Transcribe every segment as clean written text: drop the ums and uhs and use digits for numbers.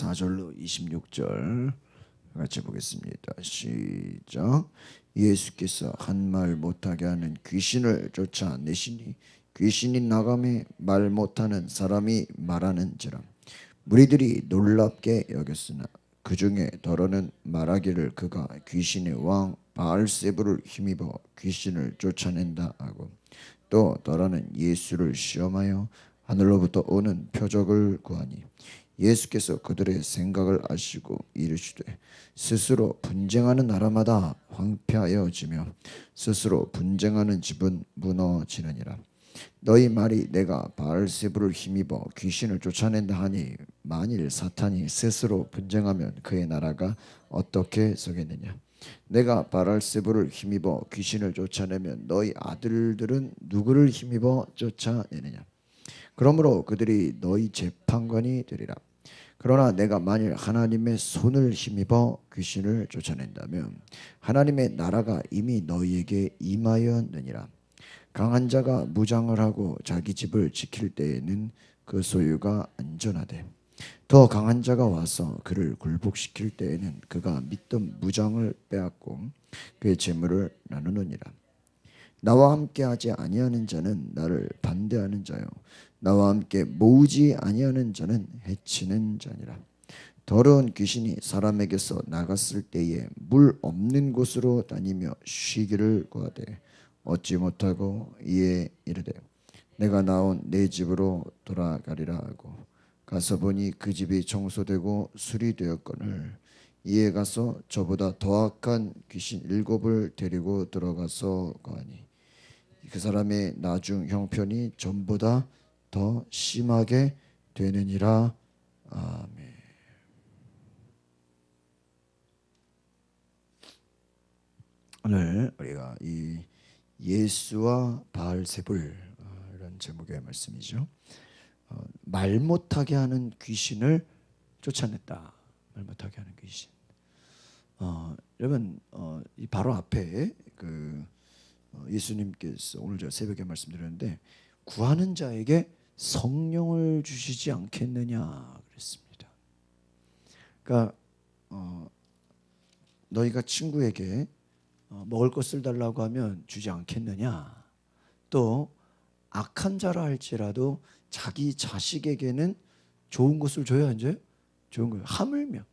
4절로 26절 같이 보겠습니다. 시작. 예수께서 한 말 못하게 하는 귀신을 쫓아내시니 귀신이 나감에 말 못하는 사람이 말하는지라. 무리들이 놀랍게 여겼으나 그 중에 더러는 말하기를 그가 귀신의 왕 바알세불을 힘입어 귀신을 쫓아낸다 하고, 또 더러는 예수를 시험하여 하늘로부터 오는 표적을 구하니 예수께서 그들의 생각을 아시고 이르시되 스스로 분쟁하는 나라마다 황폐하여지며 스스로 분쟁하는 집은 무너지느니라. 너희 말이 내가 바알세불을 힘입어 귀신을 쫓아낸다 하니 만일 사탄이 스스로 분쟁하면 그의 나라가 어떻게 서겠느냐. 내가 바알세불을 힘입어 귀신을 쫓아내면 너희 아들들은 누구를 힘입어 쫓아내느냐. 그러므로 그들이 너희 재판관이 되리라. 그러나 내가 만일 하나님의 손을 힘입어 귀신을 쫓아낸다면 하나님의 나라가 이미 너희에게 임하였느니라. 강한 자가 무장을 하고 자기 집을 지킬 때에는 그 소유가 안전하되, 더 강한 자가 와서 그를 굴복시킬 때에는 그가 믿던 무장을 빼앗고 그의 재물을 나누느니라. 나와 함께 하지 아니하는 자는 나를 반대하는 자요, 나와 함께 모으지 아니하는 자는 해치는 자니라. 더러운 귀신이 사람에게서 나갔을 때에 물 없는 곳으로 다니며 쉬기를 구하되 얻지 못하고 이에 이르되 내가 나온 내 집으로 돌아가리라 하고 가서 보니 그 집이 청소되고 수리되었거늘 이에 가서 저보다 더 악한 귀신 7을 데리고 들어가서 거하니 그 사람의 나중 형편이 전보다 더 심하게 되느니라. 아멘. 오늘 우리가 이 예수와 바알세불 이런 제목의 말씀이죠. 말 못하게 하는 귀신을 쫓아냈다. 말 못하게 하는 귀신. 여러분 이 바로 앞에 예수님께서 오늘 저 새벽에 말씀드렸는데 구하는 자에게 성령을 주시지 않겠느냐 그랬습니다. 그러니까 너희가 친구에게 먹을 것을 달라고 하면 주지 않겠느냐. 또 악한 자라 할지라도 자기 자식에게는 좋은 것을 줘야 이제 좋은 거예요. 하물며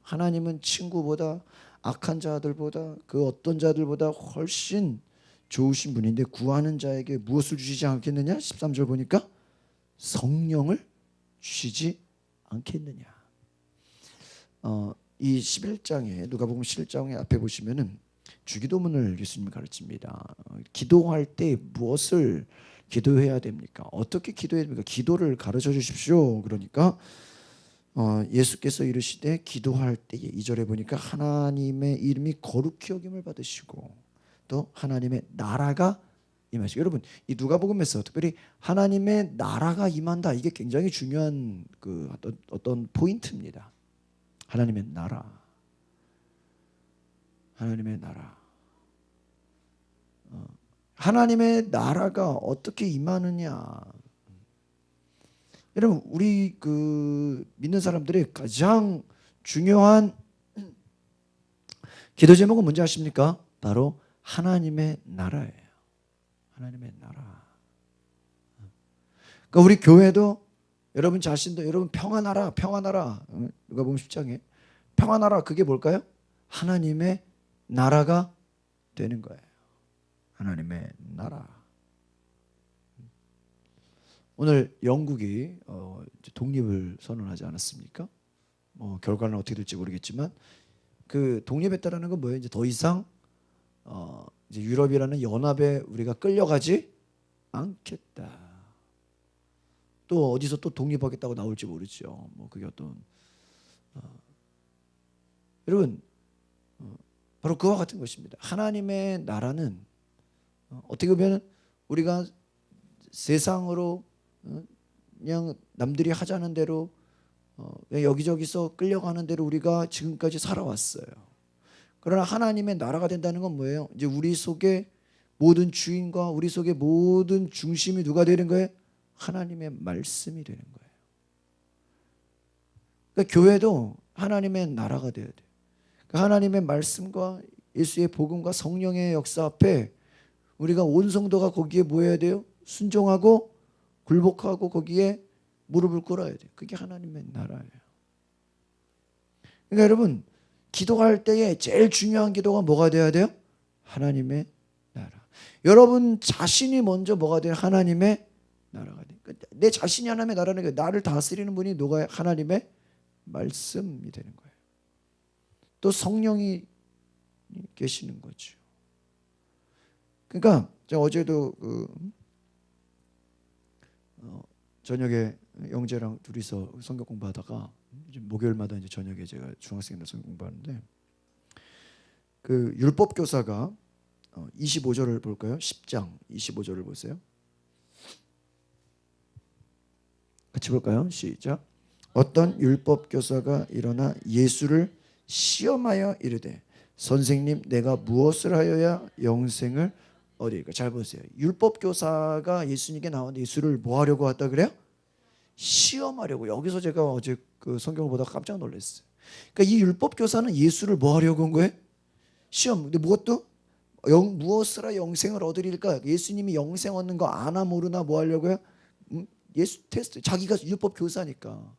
하나님은 친구보다 악한 자들보다 그 어떤 자들보다 훨씬 좋으신 분인데 구하는 자에게 무엇을 주시지 않겠느냐? 13절 보니까 성령을 주시지 않겠느냐. 이 11장에 누가복음 11장에 앞에 보시면은 주기도문을 예수님이 가르칩니다. 기도할 때 무엇을 기도해야 됩니까? 어떻게 기도해야 됩니까? 기도를 가르쳐 주십시오. 그러니까 예수께서 이르시되 기도할 때에 2절에 보니까 하나님의 이름이 거룩히 여김을 받으시고 또 하나님의 나라가 임하시고, 여러분 이 누가복음에서 특별히 하나님의 나라가 임한다, 이게 굉장히 중요한 어떤 포인트입니다. 하나님의 나라, 하나님의 나라. 하나님의 나라가 어떻게 임하느냐. 여러분 우리 믿는 사람들의 가장 중요한 기도 제목은 뭔지 아십니까? 바로 하나님의 나라예요. 하나님의 나라. 그러니까 우리 교회도 여러분 자신도 여러분 평안하라, 평안하라. 누가복음 10장에 평안하라, 그게 뭘까요? 하나님의 나라가 되는 거예요. 하나님의 나라. 오늘 영국이 독립을 선언하지 않았습니까? 결과는 어떻게 될지 모르겠지만 그 독립했다라는 건 뭐예요? 이제 더 이상 이제 유럽이라는 연합에 우리가 끌려가지 않겠다. 또 어디서 또 독립하겠다고 나올지 모르죠. 그게 어떤 여러분 바로 그와 같은 것입니다. 하나님의 나라는 어떻게 보면 우리가 세상으로 그냥 남들이 하자는 대로 여기저기서 끌려가는 대로 우리가 지금까지 살아왔어요. 그러나 하나님의 나라가 된다는 건 뭐예요? 이제 우리 속에 모든 주인과 우리 속에 모든 중심이 누가 되는 거예요? 하나님의 말씀이 되는 거예요. 그러니까 교회도 하나님의 나라가 되어야 돼요. 그러니까 하나님의 말씀과 예수의 복음과 성령의 역사 앞에 우리가 온 성도가 거기에 뭐 해야 돼요? 순종하고 굴복하고 거기에 무릎을 꿇어야 돼요. 그게 하나님의 나라예요. 그러니까 여러분, 기도할 때에 제일 중요한 기도가 뭐가 돼야 돼요? 하나님의 나라. 여러분 자신이 먼저 뭐가 돼요? 하나님의 나라가 돼요. 그러니까 내 자신이 하나님의 나라는 게 나를 다스리는 분이 누가 하나님의 말씀이 되는 거예요. 또 성령이 계시는 거죠. 그러니까 제가 어제도 저녁에 영재랑 둘이서 성경 공부하다가 목요일마다 이제 저녁에 제가 중학생들 성경 공부하는데 그 율법 교사가 25절을 볼까요? 10장 25절을 보세요. 같이 볼까요? 시작. 어떤 율법 교사가 일어나 예수를 시험하여 이르되 선생님 내가 무엇을 하여야 영생을 얻으리까? 잘 보세요. 율법 교사가 예수님께 나오는데 예수를 뭐 하려고 왔다 그래요? 시험하려고. 여기서 제가 어제 그 성경을 보다가 깜짝 놀랐어요. 그러니까 이 율법 교사는 예수를 뭐 하려고 온 거예요? 시험. 근데 무엇도 무엇으로 영생을 얻으리까? 예수님이 영생 얻는 거 아나 모르나 뭐 하려고요? 예수 테스트. 자기가 율법 교사니까.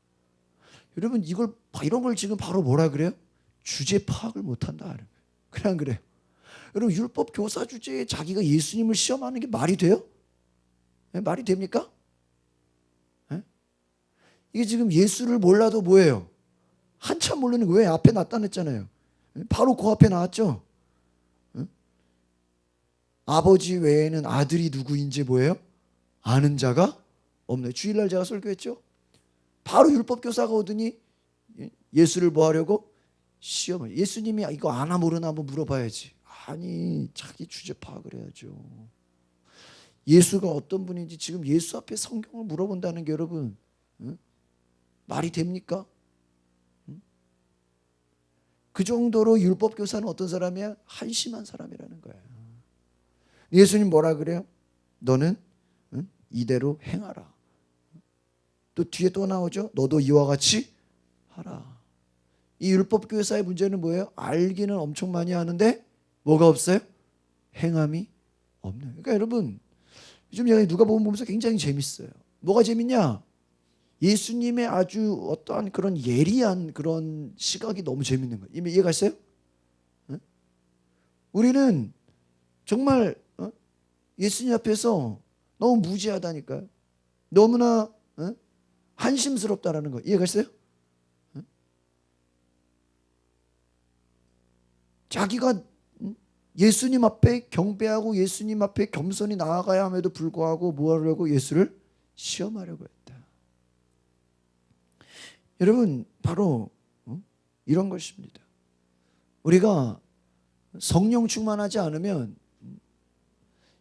여러분 이런 걸 지금 바로 뭐라 그래요? 주제 파악을 못한다. 그래 안 그래요? 여러분 율법 교사 주제에 자기가 예수님을 시험하는 게 말이 돼요? 네? 말이 됩니까? 네? 이게 지금 예수를 몰라도 뭐예요? 한참 모르는 거예요. 왜? 앞에 나타냈잖아요. 바로 그 앞에 나왔죠. 네? 아버지 외에는 아들이 누구인지 뭐예요? 아는 자가 없네. 주일날 제가 설교했죠. 바로 율법 교사가 오더니 예수를 뭐 하려고? 시험을. 예수님이 이거 아나 모르나 한번 물어봐야지. 아니 자기 주제 파악을 해야죠. 예수가 어떤 분인지 지금 예수 앞에 성경을 물어본다는 게 여러분 말이 됩니까? 그 정도로 율법 교사는 어떤 사람이야? 한심한 사람이라는 거예요. 예수님 뭐라 그래요? 너는 이대로 행하라. 또 뒤에 또 나오죠. 너도 이와 같이 하라. 이 율법 교사의 문제는 뭐예요? 알기는 엄청 많이 하는데 뭐가 없어요? 행함이 없는. 그러니까 여러분 요즘 제가 누가복음 보면서 굉장히 재밌어요. 뭐가 재밌냐? 예수님의 아주 어떠한 그런 예리한 그런 시각이 너무 재밌는 거예요. 이미 이해가셨어요? 우리는 정말 예수님 앞에서 너무 무지하다니까요. 너무나 한심스럽다라는 거 이해가셨어요? 자기가 예수님 앞에 경배하고 예수님 앞에 겸손히 나아가야 함에도 불구하고 뭐 하려고? 예수를 시험하려고 했다. 여러분 바로 이런 것입니다. 우리가 성령 충만하지 않으면,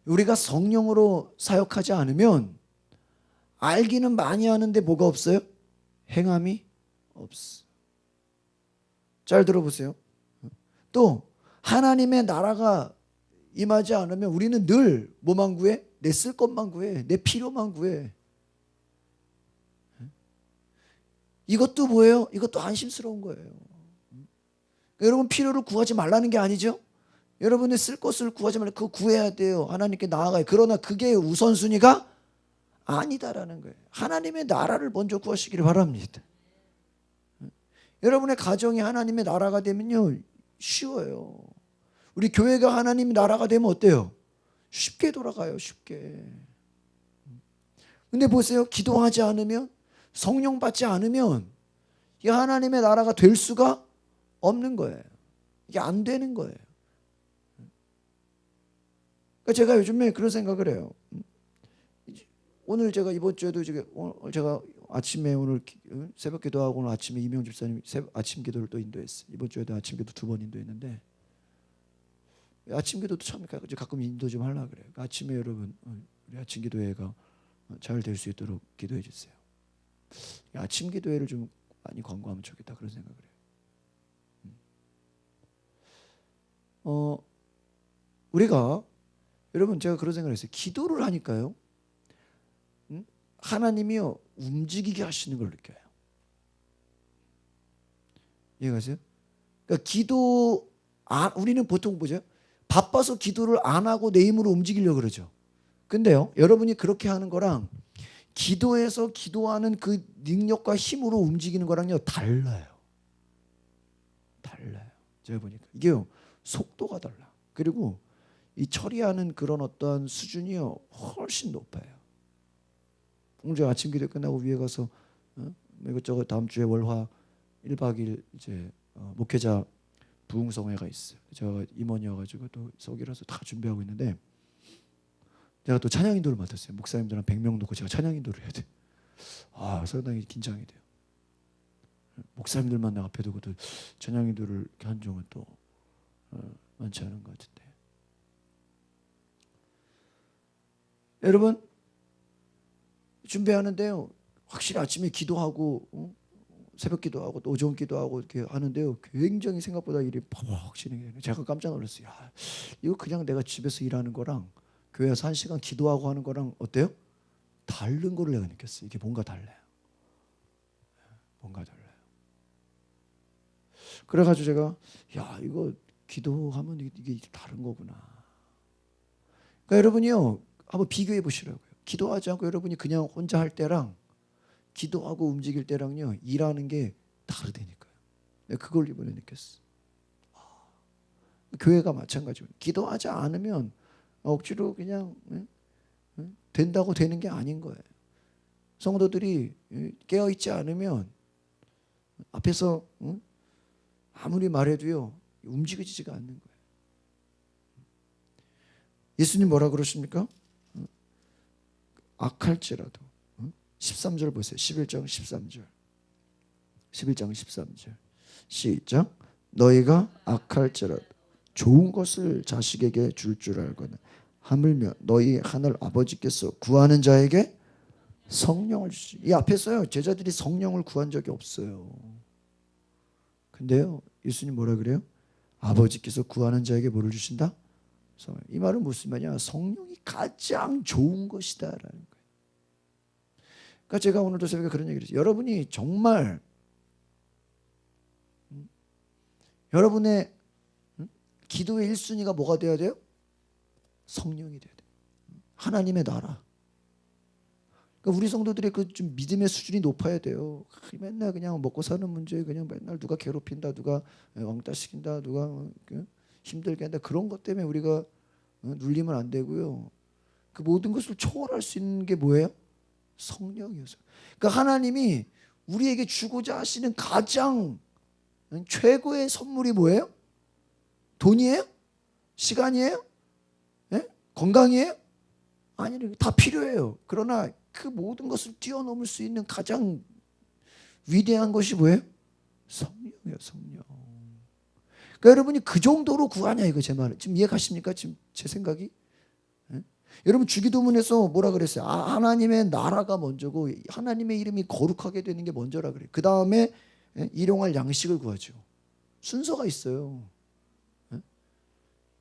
우리가 성령으로 사역하지 않으면 알기는 많이 하는데 뭐가 없어요? 행함이 없어. 잘 들어보세요. 또 하나님의 나라가 임하지 않으면 우리는 늘 뭐만 구해? 내 쓸 것만 구해. 내 필요만 구해. 이것도 뭐예요? 이것도 안심스러운 거예요. 여러분 필요를 구하지 말라는 게 아니죠. 여러분의 쓸 것을 구하지 말고 그거 구해야 돼요. 하나님께 나아가요. 그러나 그게 우선순위가 아니다라는 거예요. 하나님의 나라를 먼저 구하시기를 바랍니다. 여러분의 가정이 하나님의 나라가 되면요 쉬워요. 우리 교회가 하나님의 나라가 되면 어때요? 쉽게 돌아가요. 쉽게. 근데 보세요. 기도하지 않으면, 성령 받지 않으면 이 하나님의 나라가 될 수가 없는 거예요. 이게 안 되는 거예요. 그러니까 제가 요즘에 그런 생각을 해요. 오늘 제가 이번 주에도 제가 아침에 오늘 새벽 기도하고 오늘 아침에 이명 집사님 아침 기도를 또 인도했어요. 이번 주에도 아침 기도 2번 인도했는데 아침 기도도 참 가끔 인도 좀 하려고 그래요. 아침에 여러분 우리 아침 기도회가 잘 될 수 있도록 기도해 주세요. 아침 기도회를 좀 많이 광고하면 좋겠다 그런 생각을 해요. 우리가 여러분 제가 그런 생각을 했어요. 기도를 하니까요. 하나님이요 움직이게 하시는 걸 느껴요. 이해가세요? 그러니까 우리는 보통 보죠. 바빠서 기도를 안 하고 내 힘으로 움직이려고 그러죠. 근데요, 여러분이 그렇게 하는 거랑 기도해서 기도하는 그 능력과 힘으로 움직이는 거랑요 달라요. 제가 보니까 이게요 속도가 달라. 그리고 이 처리하는 그런 어떤 수준이요 훨씬 높아요. 오늘 제가 아침 기도 끝나고 위에 가서 이것저것 다음 주에 월화 1박 2일 이제 목회자 부흥성회가 있어요. 제가 임원이어가지고 또 서기라서 다 준비하고 있는데 제가 또 찬양인도를 맡았어요. 목사님들한 100명 놓고 제가 찬양인도를 해야 돼. 상당히 긴장이 돼요. 목사님들만 내 앞에 두고 또 찬양인도를 이렇게 한 종은 또 많지 않은 것 같은데. 여러분 준비하는데요. 확실히 아침에 기도하고 새벽 기도하고 또 오전 기도하고 이렇게 하는데요. 굉장히 생각보다 일이 팍 진행해요. 제가 깜짝 놀랐어요. 이거 그냥 내가 집에서 일하는 거랑 교회에서 1시간 기도하고 하는 거랑 어때요? 다른 거를 내가 느꼈어요. 이게 뭔가 달라요. 뭔가 달라요. 그래가지고 제가 이거 기도하면 이게 다른 거구나. 그러니까 여러분이요 한번 비교해 보시라고요. 기도하지 않고 여러분이 그냥 혼자 할 때랑 기도하고 움직일 때랑요 일하는 게 다르다니까요. 내가 그걸 이번에 느꼈어. 교회가 마찬가지예요. 기도하지 않으면 억지로 그냥 된다고 되는 게 아닌 거예요. 성도들이 깨어있지 않으면 앞에서 아무리 말해도요 움직여지지가 않는 거예요. 예수님 뭐라 그러십니까? 악할지라도 13절 보세요. 11장 13절 11장 13절 시작. 너희가 악할지라도 좋은 것을 자식에게 줄 알거나 하물며 너희 하늘 아버지께서 구하는 자에게 성령을 주시. 이 앞에서요 제자들이 성령을 구한 적이 없어요. 근데요 예수님 뭐라 그래요? 아버지께서 구하는 자에게 뭐를 주신다? 이 말은 무슨 말이냐? 성령이 가장 좋은 것이다라는 거예요. 그러니까 제가 오늘도 새벽에 그런 얘기를 했어요. 여러분이 정말 여러분의 기도의 1순위가 뭐가 돼야 돼요? 성령이 돼야 돼요. 하나님의 나라. 그러니까 우리 성도들의 그 좀 믿음의 수준이 높아야 돼요. 맨날 그냥 먹고 사는 문제 그냥 맨날 누가 괴롭힌다, 누가 왕따 시킨다, 누가 힘들게 한다 그런 것 때문에 우리가 눌리면 안 되고요. 그 모든 것을 초월할 수 있는 게 뭐예요? 성령이어서. 그러니까 하나님이 우리에게 주고자 하시는 가장 최고의 선물이 뭐예요? 돈이에요? 시간이에요? 네? 건강이에요? 아니요. 다 필요해요. 그러나 그 모든 것을 뛰어넘을 수 있는 가장 위대한 것이 뭐예요? 성령이에요. 성령. 그러니까 여러분이 그 정도로 구하냐 이거 제 말. 지금 이해가십니까? 지금 제 생각이? 네? 여러분 주기도문에서 뭐라 그랬어요? 하나님의 나라가 먼저고 하나님의 이름이 거룩하게 되는 게 먼저라 그래요. 그 다음에 일용할 양식을 구하죠. 순서가 있어요.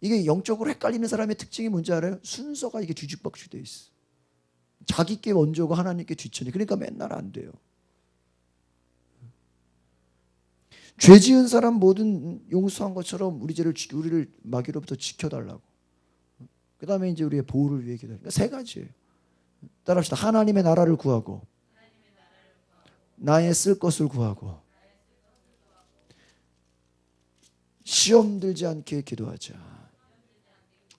이게 영적으로 헷갈리는 사람의 특징이 뭔지 알아요? 순서가 이게 뒤죽박죽 돼 있어. 자기께 먼저고 하나님께 뒤처니. 그러니까 맨날 안 돼요. 죄 지은 사람 모든 용서한 것처럼 우리를 마귀로부터 지켜달라고. 그 다음에 이제 우리의 보호를 위해 기도해요. 그러니까 세 가지예요. 따라합시다. 하나님의 나라를 구하고 나의 쓸 것을 구하고 시험 들지 않게 기도하자.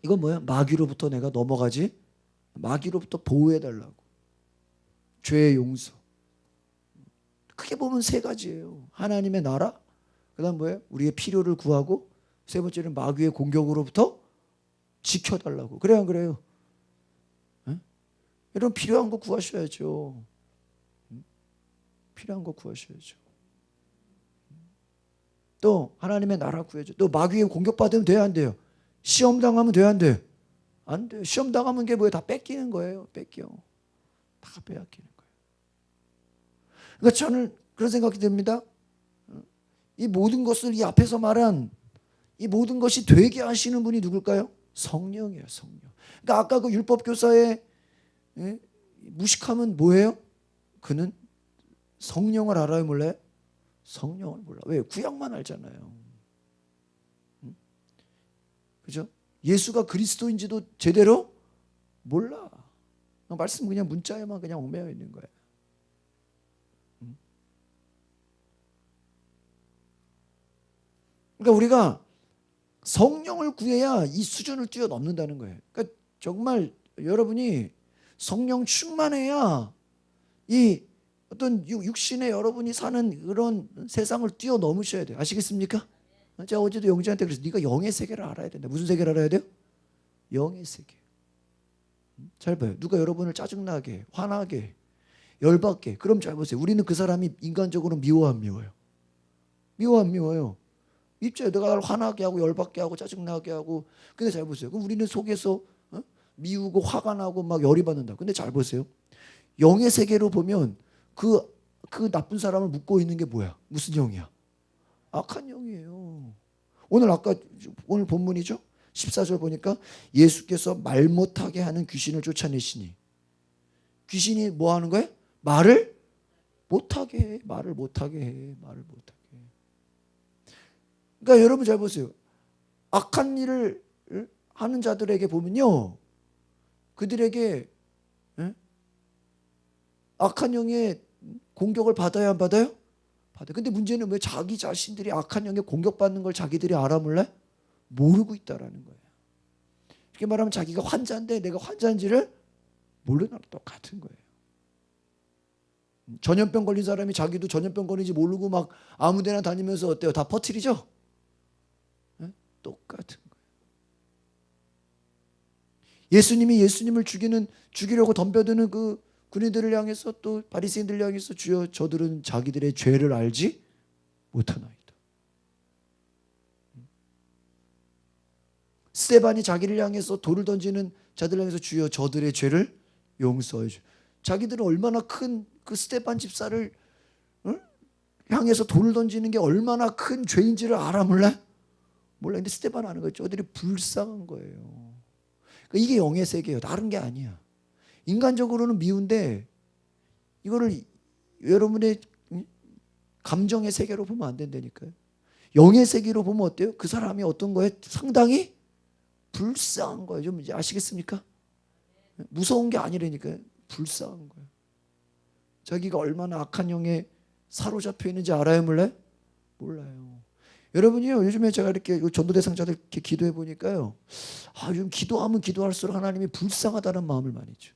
이건 뭐야? 마귀로부터 내가 넘어가지? 마귀로부터 보호해달라고. 죄의 용서. 크게 보면 세 가지예요. 하나님의 나라, 그 다음 뭐예요? 우리의 필요를 구하고, 세 번째는 마귀의 공격으로부터 지켜달라고. 그래요 안 그래요? 여러분 필요한 거 구하셔야죠. 필요한 거 구하셔야죠. 또 하나님의 나라 구해줘. 또 마귀의 공격받으면 돼야 안 돼요? 시험 당하면 돼야 안 돼요? 안 돼요. 시험 당하면 게 뭐예요? 다 뺏기는 거예요. 뺏겨. 다 빼앗기는 거예요. 그러니까 저는 그런 생각이 듭니다. 이 모든 것을 이 앞에서 말한 이 모든 것이 되게 하시는 분이 누굴까요? 성령이에요. 성령. 그러니까 아까 그 율법 교사의 무식함은 뭐예요? 그는 성령을 알아요 몰라요? 성령을 몰라. 왜? 구약만 알잖아요. 그죠? 예수가 그리스도인지도 제대로 몰라. 말씀 그냥 문자에만 그냥 얽매여 있는 거예요. 그러니까 우리가 성령을 구해야 이 수준을 뛰어넘는다는 거예요. 그러니까 정말 여러분이 성령 충만해야 이 어떤 육신의 여러분이 사는 그런 세상을 뛰어넘으셔야 돼요. 아시겠습니까? 제가 어제도 영재한테 그랬어요. 네가 영의 세계를 알아야 된다. 무슨 세계를 알아야 돼요? 영의 세계. 잘 봐요. 누가 여러분을 짜증나게, 화나게, 열받게. 그럼 잘 보세요. 우리는 그 사람이 인간적으로 미워 안 미워요? 미워 안 미워요? 입자에 내가 나를 화나게 하고 열받게 하고 짜증나게 하고. 근데 잘 보세요. 그럼 우리는 속에서 미우고 화가 나고 막 열이 받는다. 근데 잘 보세요. 영의 세계로 보면 그 나쁜 사람을 묶고 있는 게 뭐야? 무슨 영이야? 악한 영이에요. 오늘 본문이죠? 14절 보니까 예수께서 말 못하게 하는 귀신을 쫓아내시니, 귀신이 뭐 하는 거예요? 말을 못하게 해. 말을 못하게 해. 말을 못하게 해. 그러니까 여러분 잘 보세요. 악한 일을 하는 자들에게 보면요, 그들에게 악한 영의 공격을 받아야 안 받아요? 받아요. 근데 문제는 왜 자기 자신들이 악한 영에 공격받는 걸 자기들이 알아 몰래? 모르고 있다라는 거예요. 이렇게 말하면 자기가 환자인데 내가 환자인지를 모르는 거랑 똑같은 거예요. 전염병 걸린 사람이 자기도 전염병 걸린지 모르고 막 아무 데나 다니면서 어때요? 다 퍼뜨리죠? 똑같은 거예요. 예수님이 예수님을 죽이려고 덤벼드는 그 군인들을 향해서 또 바리새인들을 향해서 주여 저들은 자기들의 죄를 알지 못하나이다. 스데반이 자기를 향해서 돌을 던지는 자들을 향해서 주여 저들의 죄를 용서해 주. 자기들은 얼마나 큰 그 스데반 집사를 향해서 돌을 던지는 게 얼마나 큰 죄인지를 알아 몰라? 몰라. 근데 스데반 아는 거죠. 저들이 불쌍한 거예요. 그러니까 이게 영의 세계예요. 다른 게 아니야. 인간적으로는 미운데 이거를 여러분의 감정의 세계로 보면 안 된다니까요. 영의 세계로 보면 어때요? 그 사람이 어떤 거에 상당히 불쌍한 거예요. 좀 이제 아시겠습니까? 무서운 게 아니라니까요. 불쌍한 거예요. 자기가 얼마나 악한 영에 사로잡혀 있는지 알아요, 몰라요. 여러분이요, 요즘에 제가 이렇게 전도대상자들 이렇게 기도해 보니까요, 요즘 기도하면 기도할수록 하나님이 불쌍하다는 마음을 많이 줘.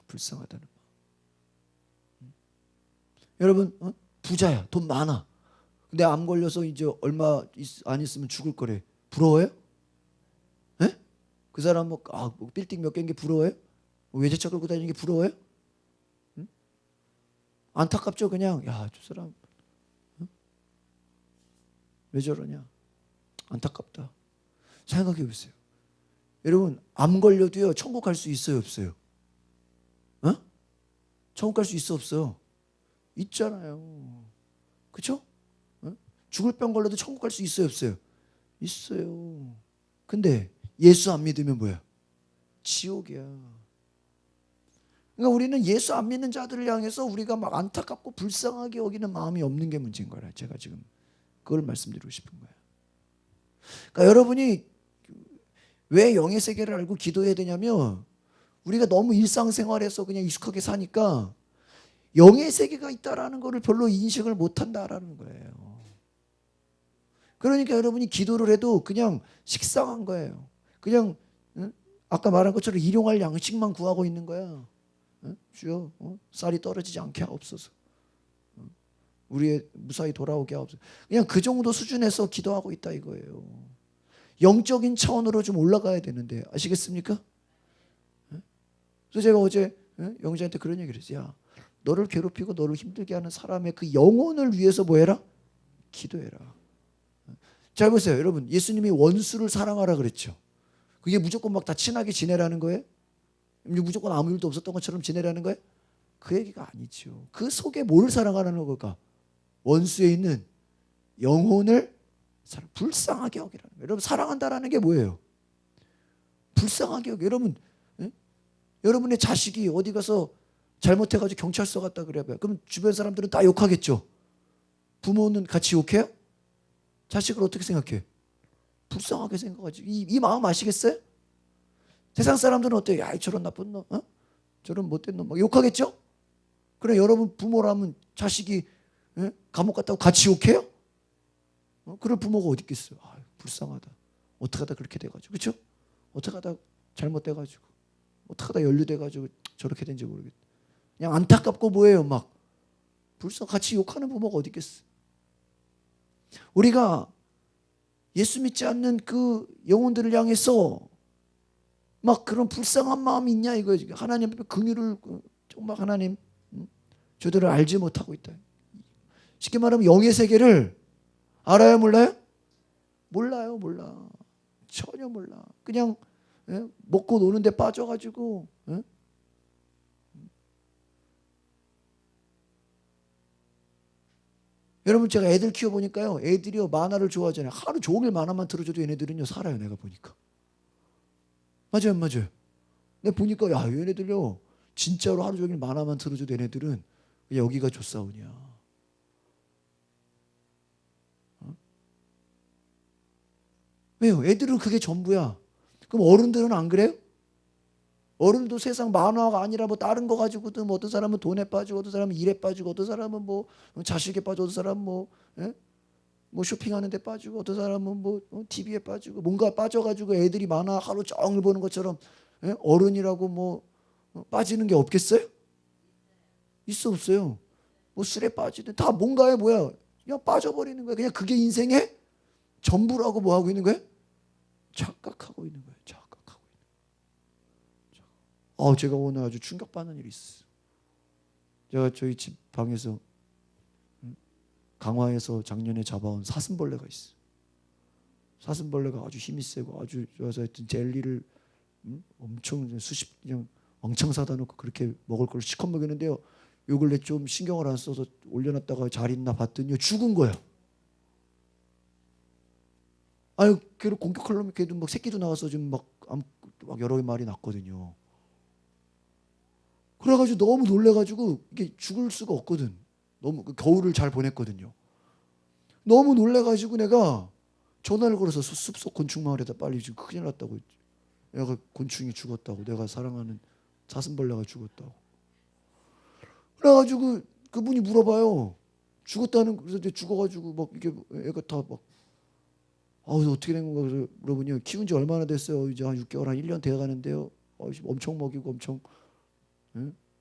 불쌍하다는 마음. 여러분, 부자야, 돈 많아. 근데 암 걸려서 이제 얼마 안 있으면 죽을 거래. 부러워요? 에? 그 사람 뭐 빌딩 몇 개인 게 부러워요? 외제차 끌고 다니는 게 부러워요? 응? 안타깝죠. 그냥 야, 저 사람 왜 저러냐? 안타깝다. 생각해 보세요. 여러분, 암 걸려도요, 천국 갈 수 있어요, 없어요? 천국 갈 수 있어, 없어요? 있잖아요. 그렇죠? 죽을 병 걸려도 천국 갈 수 있어요, 없어요? 있어요. 근데 예수 안 믿으면 뭐야? 지옥이야. 그러니까 우리는 예수 안 믿는 자들을 향해서 우리가 막 안타깝고 불쌍하게 여기는 마음이 없는 게 문제인 거라. 제가 지금 그걸 말씀드리고 싶은 거예요. 그러니까 여러분이 왜 영의 세계를 알고 기도해야 되냐면, 우리가 너무 일상생활에서 그냥 익숙하게 사니까 영의 세계가 있다라는 것을 별로 인식을 못한다라는 거예요. 그러니까 여러분이 기도를 해도 그냥 식상한 거예요. 그냥 아까 말한 것처럼 일용할 양식만 구하고 있는 거야. 주여 쌀이 떨어지지 않게 하옵소서. 우리의 무사히 돌아오게 하옵소서. 그냥 그 정도 수준에서 기도하고 있다 이거예요. 영적인 차원으로 좀 올라가야 되는데, 아시겠습니까? 그래서 제가 어제 영재한테 그런 얘기를 했어요. 야, 너를 괴롭히고 너를 힘들게 하는 사람의 그 영혼을 위해서 뭐 해라? 기도해라. 잘 보세요. 여러분, 예수님이 원수를 사랑하라 그랬죠. 그게 무조건 막 다 친하게 지내라는 거예요? 무조건 아무 일도 없었던 것처럼 지내라는 거예요? 그 얘기가 아니죠. 그 속에 뭘 사랑하라는 걸까? 원수에 있는 영혼을 불쌍하게 여기라는 거예요. 여러분, 사랑한다라는 게 뭐예요? 불쌍하게 여기. 여러분, 여러분의 자식이 어디 가서 잘못해가지고 경찰서 갔다 그래봐요. 그럼 주변 사람들은 다 욕하겠죠. 부모는 같이 욕해요? 자식을 어떻게 생각해? 불쌍하게 생각하지. 이 마음 아시겠어요? 세상 사람들은 어때요? 야, 저런 나쁜 놈, 저런 못된 놈, 막 욕하겠죠? 그래, 여러분 부모라면 자식이 감옥 갔다고 같이 욕해요? 그럴 부모가 어디 있겠어요? 아, 불쌍하다. 어떻게 하다 그렇게 돼가지고, 그렇죠? 어떻게 하다 잘못돼가지고, 어떻게 하다 연루돼가지고 저렇게 된지 모르겠다. 그냥 안타깝고 뭐예요? 막 같이 욕하는 부모가 어디 있겠어? 우리가 예수 믿지 않는 그 영혼들을 향해서 막 그런 불쌍한 마음이 있냐 이거예요. 하나님 앞에 긍휼을 정말 하나님 저들을 알지 못하고 있다. 쉽게 말하면 영의 세계를 알아요, 몰라요? 몰라요, 몰라. 전혀 몰라. 그냥 먹고 노는 데 빠져가지고 여러분 제가 애들 키워보니까요, 애들이요 만화를 좋아하잖아요. 하루 종일 만화만 틀어줘도 얘네들은요 살아요. 내가 보니까. 맞아요, 맞아요. 내가 보니까 야, 얘네들요 진짜로 하루 종일 만화만 틀어줘도 얘네들은 여기가 좋사오냐. 왜요? 애들은 그게 전부야. 그럼 어른들은 안 그래요? 어른도 세상 만화가 아니라 뭐 다른 거 가지고도 뭐 어떤 사람은 돈에 빠지고 어떤 사람은 일에 빠지고 어떤 사람은 뭐 자식에 빠지고 어떤 사람은 뭐 쇼핑하는 데 빠지고 어떤 사람은 뭐 TV에 빠지고 뭔가 빠져가지고 애들이 만화 하루 종일 보는 것처럼 어른이라고 뭐 빠지는 게 없겠어요? 있어 없어요? 뭐 술에 빠지든 다 뭔가에 뭐야 그냥 빠져버리는 거야. 그냥 그게 인생의 전부라고 뭐 하고 있는 거예요? 착각하고 있는 거예요. 착각하고 있는 거예요. 제가 오늘 아주 충격받는 일이 있어요. 제가 저희 집 방에서 강화에서 작년에 잡아온 사슴벌레가 있어요. 사슴벌레가 아주 힘이 세고 아주 좋아서 하여튼 젤리를 엄청 그냥 엉청 사다 놓고 그렇게 먹을 걸 시컷 먹였는데요. 요 근래 좀 신경을 안 써서 올려놨다가 잘 있나 봤더니 죽은 거야. 아유, 걔를 공격하려면 걔도 막 새끼도 나와서 지금 막 여러 마리 났거든요. 그래가지고 너무 놀래가지고 이게 죽을 수가 없거든. 너무 겨울을 잘 보냈거든요. 너무 놀래가지고 내가 전화를 걸어서 숲속 곤충마을에다 빨리 지금 큰일 났다고. 내가 곤충이 죽었다고. 내가 사랑하는 사슴벌레가 죽었다고. 그래가지고 그분이 물어봐요. 죽었다는 그래서 이제 죽어가지고 막 이게 애가 다 막 어떻게 된 건가 그래서 물어보니 키운 지 얼마나 됐어요? 이제 한 6개월 한 1년 돼 가는데요. 엄청 먹이고 엄청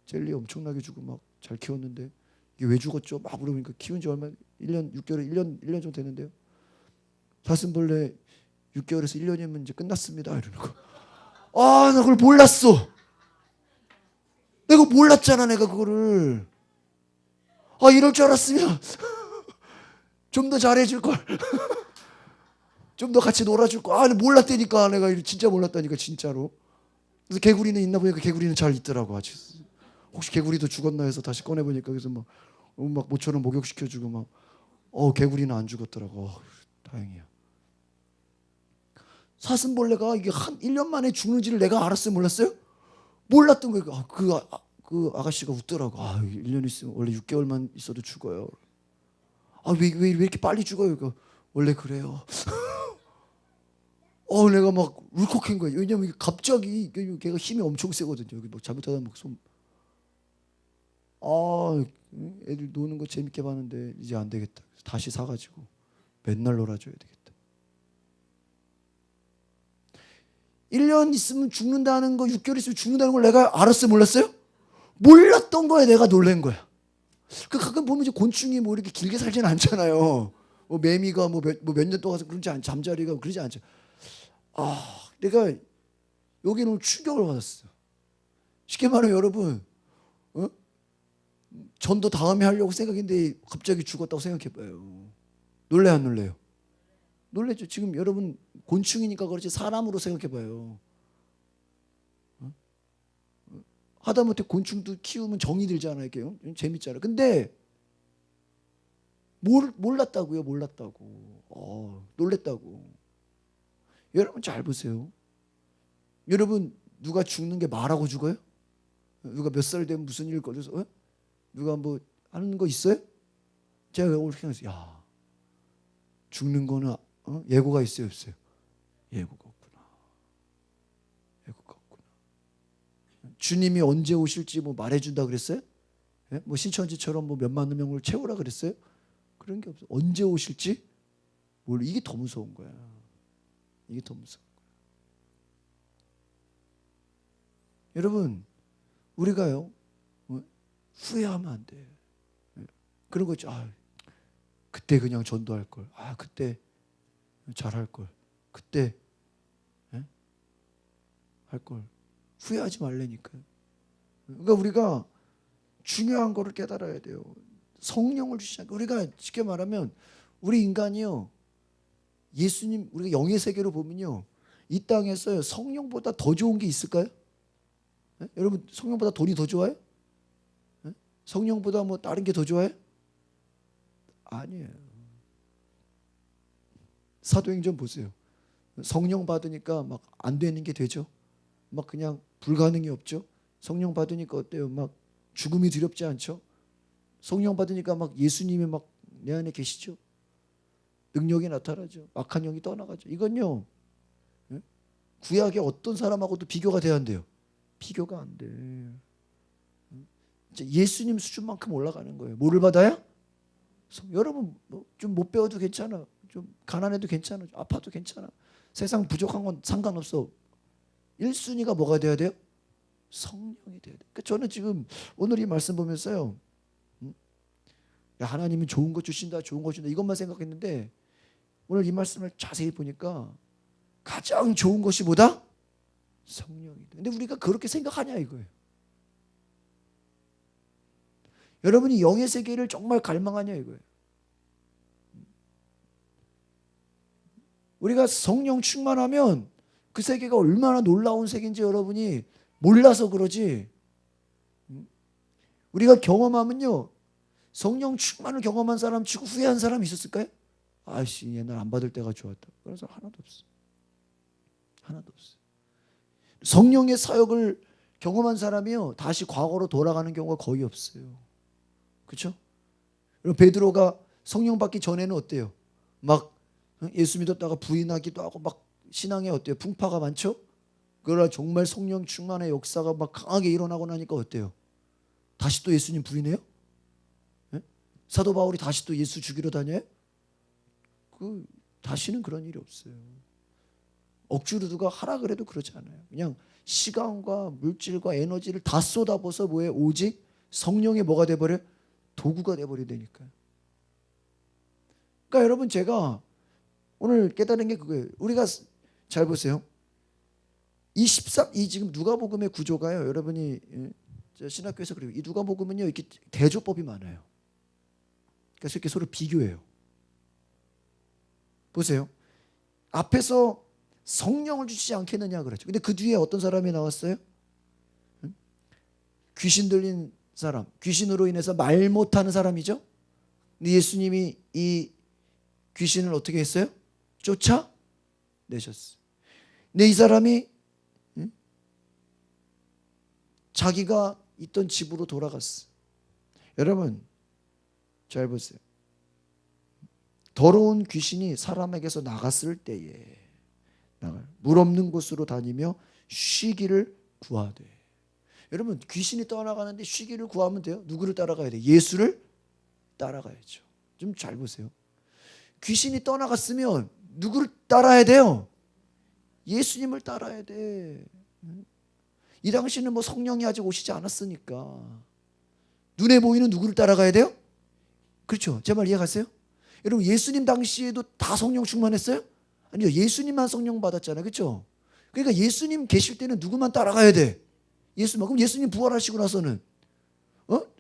젤리 엄청나게 주고 막 잘 키웠는데 이게 왜 죽었죠? 막 물어보니까 키운 지 얼마 1년 6개월 1년 좀 됐는데요. 사슴벌레 6개월에서 1년이면 이제 끝났습니다. 이러는 거. 나 그걸 몰랐어. 내가 몰랐잖아, 내가 그거를. 이럴 줄 알았으면 좀 더 잘해줄 걸. 좀 더 같이 놀아줄 걸. 몰랐다니까. 내가 진짜 몰랐다니까, 진짜로. 그래서 개구리는 있나 보니까 개구리는 잘 있더라고. 아주. 혹시 개구리도 죽었나 해서 다시 꺼내보니까 그래서 막 모처럼 목욕시켜주고 막 개구리는 안 죽었더라고. 다행이야. 사슴벌레가 이게 한 1년 만에 죽는지를 내가 알았어요, 몰랐어요? 몰랐던 거예요. 그 아가씨가 웃더라고. 1년 있으면 원래 6개월만 있어도 죽어요. 왜 이렇게 빨리 죽어요? 원래 그래요. 내가 막 울컥한 거예요. 왜냐면 갑자기 걔가 힘이 엄청 세거든요. 여기 막 잘못하다 막 애들 노는 거 재밌게 봤는데 이제 안 되겠다. 다시 사가지고 맨날 놀아줘야 되겠다. 1년 있으면 죽는다는 거, 6개월 있으면 죽는다는 걸 내가 알았어요, 몰랐어요? 몰랐던 거에 내가 놀란 거야. 가끔 보면 이제 곤충이 뭐 이렇게 길게 살지는 않잖아요. 뭐 매미가 뭐 몇 년 동안 그러지 않, 잠자리가 그러지 않죠. 내가 여기는 충격을 받았어. 쉽게 말하면 여러분, 전도 다음에 하려고 생각했는데 갑자기 죽었다고 생각해봐요. 놀래요, 안 놀래요? 놀래죠. 지금 여러분 곤충이니까 그렇지 사람으로 생각해봐요. 하다못해 곤충도 키우면 정이 들잖아요. 이렇게 재밌잖아요. 근데 몰랐다고요. 몰랐다고. 놀랬다고. 여러분 잘 보세요. 여러분 누가 죽는 게 말하고 죽어요? 누가 몇 살 되면 무슨 일 걸려서 누가 뭐 하는 거 있어요? 제가 오늘 생각했어요. 야, 죽는 거는 예고가 있어요, 없어요? 예고가 없구나. 예고가 없구나. 주님이 언제 오실지 뭐 말해준다 그랬어요? 예? 뭐 신천지처럼 뭐 몇만 명을 채우라 그랬어요? 그런 게 없어. 언제 오실지 몰라. 이게 더 무서운 거야. 이게 더 무서운 거야. 여러분, 우리가요 후회하면 안 돼. 그런 거 있죠. 그때 그냥 전도할 걸. 그때 잘할 걸. 그때 할 걸. 후회하지 말라니까요. 그러니까 우리가 중요한 거를 깨달아야 돼요. 성령을 주시지 않고, 우리가 쉽게 말하면 우리 인간이요, 예수님, 우리가 영의 세계로 보면요, 이 땅에서 성령보다 더 좋은 게 있을까요? 여러분, 성령보다 돈이 더 좋아요? 성령보다 뭐 다른 게 더 좋아요? 아니에요. 사도행전 보세요. 성령 받으니까 막 안 되는 게 되죠. 막 그냥 불가능이 없죠. 성령 받으니까 어때요? 막 죽음이 두렵지 않죠. 성령 받으니까 막 예수님이 막 내 안에 계시죠. 능력이 나타나죠. 악한 영이 떠나가죠. 이건요, 구약의 어떤 사람하고도 비교가 돼야 한대요. 비교가 안 돼. 예수님 수준만큼 올라가는 거예요. 뭐를 받아야? 여러분 좀 못 배워도 괜찮아. 좀 가난해도 괜찮아. 아파도 괜찮아. 세상 부족한 건 상관없어. 1순위가 뭐가 돼야 돼요? 성령이 돼야 돼요. 그러니까 저는 지금 오늘 이 말씀 보면서요, 야, 하나님이 좋은 거 주신다, 좋은 거 주신다, 이것만 생각했는데 오늘 이 말씀을 자세히 보니까 가장 좋은 것이 뭐다? 성령이다. 근데 우리가 그렇게 생각하냐 이거예요. 여러분이 영의 세계를 정말 갈망하냐 이거예요. 우리가 성령 충만하면 그 세계가 얼마나 놀라운 세계인지 여러분이 몰라서 그러지, 우리가 경험하면요, 성령 충만을 경험한 사람 치고 후회한 사람 있었을까요? 아씨, 옛날 안 받을 때가 좋았다. 그런 사람 하나도 없어. 하나도 없어. 성령의 사역을 경험한 사람이요, 다시 과거로 돌아가는 경우가 거의 없어요. 그렇죠? 베드로가 성령 받기 전에는 어때요? 막 예수 믿었다가 부인하기도 하고 막 신앙에 어때요? 풍파가 많죠? 그러나 정말 성령 충만의 역사가 막 강하게 일어나고 나니까 어때요? 다시 또 예수님 부인해요? 사도 바울이 다시 또 예수 죽이러 다녀요? 다시는 그런 일이 없어요. 억지로 누가 하라 그래도 그러지 않아요. 그냥 시간과 물질과 에너지를 다 쏟아부어서 뭐예요? 오직 성령의 뭐가 돼버려요? 도구가 돼버리다니까요. 그러니까 여러분, 제가 오늘 깨달은 게 그거예요. 우리가 잘 보세요. 이 지금 누가복음의 구조가요, 여러분이 신학교에서 그래요. 이 누가복음은요, 이렇게 대조법이 많아요. 그래서 이렇게 서로 비교해요. 보세요. 앞에서 성령을 주시지 않겠느냐 그랬죠. 근데 그 뒤에 어떤 사람이 나왔어요? 귀신 들린 사람, 귀신으로 인해서 말 못하는 사람이죠. 근데 예수님이 이 귀신을 어떻게 했어요? 쫓아내셨어요. 근데 이 사람이 자기가 있던 집으로 돌아갔어. 여러분 잘 보세요. 더러운 귀신이 사람에게서 나갔을 때에 물 없는 곳으로 다니며 쉬기를 구하되. 여러분, 귀신이 떠나가는데 쉬기를 구하면 돼요? 누구를 따라가야 돼? 예수를 따라가야죠. 좀 잘 보세요. 귀신이 떠나갔으면 누구를 따라야 돼요? 예수님을 따라야 돼. 이 당시는 뭐 성령이 아직 오시지 않았으니까 눈에 보이는 누구를 따라가야 돼요? 그렇죠? 제 말 이해가세요? 여러분, 예수님 당시에도 다 성령 충만했어요? 아니요, 예수님만 성령 받았잖아요. 그렇죠? 그러니까 예수님 계실 때는 누구만 따라가야 돼? 예수만. 그럼 예수님 부활하시고 나서는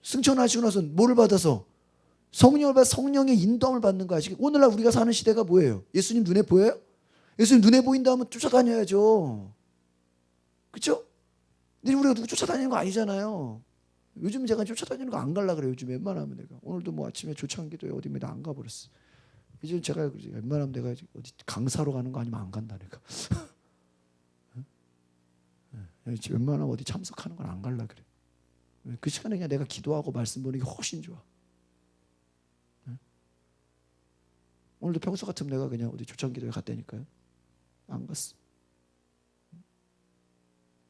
승천하시고 나서는 뭐를 받아서? 성령을 받아, 성령의 인도함을 받는 거 아시겠어요? 오늘날 우리가 사는 시대가 뭐예요? 예수님 눈에 보여요? 예수님 눈에 보인다 하면 쫓아다녀야죠. 그렇죠? 근데 우리가 누구 쫓아다니는 거 아니잖아요. 요즘 제가 쫓아다니는 거 안 갈라 그래요. 요즘 웬만하면 내가. 오늘도 뭐 아침에 조창기도에 어디입니다. 안 가버렸어. 이제 제가 웬만하면 내가 어디 강사로 가는 거 아니면 안 간다 내가. 웬만하면 어디 참석하는 건 안 갈라 그래. 그 시간에 그냥 내가 기도하고 말씀 보는 게 훨씬 좋아. 오늘도 평소 같으면 내가 그냥 어디 초청기도에 갔다니까요. 안 갔어.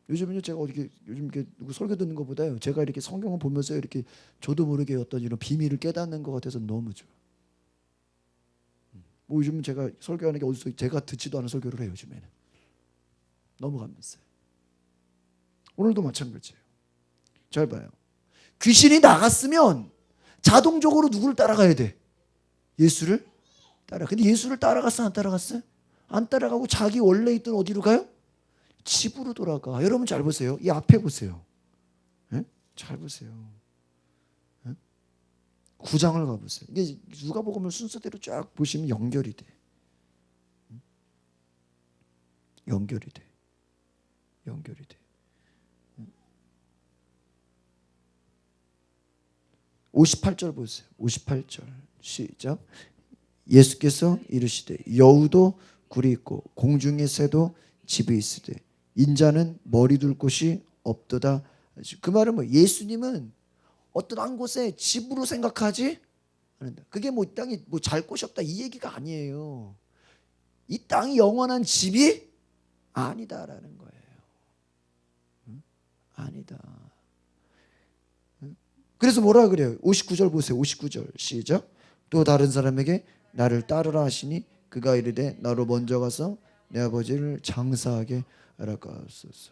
요즘은요 제가 어디 요즘 이렇게 누구 설교 듣는 것보다요 제가 이렇게 성경을 보면서 이렇게 저도 모르게 어떤 이런 비밀을 깨닫는 것 같아서 너무 좋아. 뭐 요즘은 제가 설교하는 게 어디서 제가 듣지도 않은 설교를 해요. 요즘에는 너무 감사해요. 오늘도 마찬가지예요. 잘 봐요. 귀신이 나갔으면 자동적으로 누구를 따라가야 돼? 예수를 따라. 근데 예수를 따라갔어 안 따라갔어요? 안 따라가고 자기 원래 있던 어디로 가요? 집으로 돌아가. 여러분 잘 보세요. 이 앞에 보세요. 예? 잘 보세요. 예? 9장을 가보세요. 이게 누가복음을 순서대로 쫙 보시면 연결이 돼. 연결이 돼. 연결이 돼. 58절 보세요. 58절 시작. 예수께서 이르시되 여우도 굴이 있고 공중의 새도 집이 있으되 인자는 머리 둘 곳이 없도다. 그 말은 뭐 예수님은 어떤 한 곳에 집으로 생각하지 않는다. 그게 뭐 이 땅에 뭐 잘 곳이 없다 이 얘기가 아니에요. 이 땅이 영원한 집이 아니다라는 거예요. 아니다. 그래서 뭐라 그래요? 59절 보세요. 59절 시작. 또 다른 사람에게 나를 따르라 하시니 그가 이르되 나로 먼저 가서 내 아버지를 장사하게 하라카소서.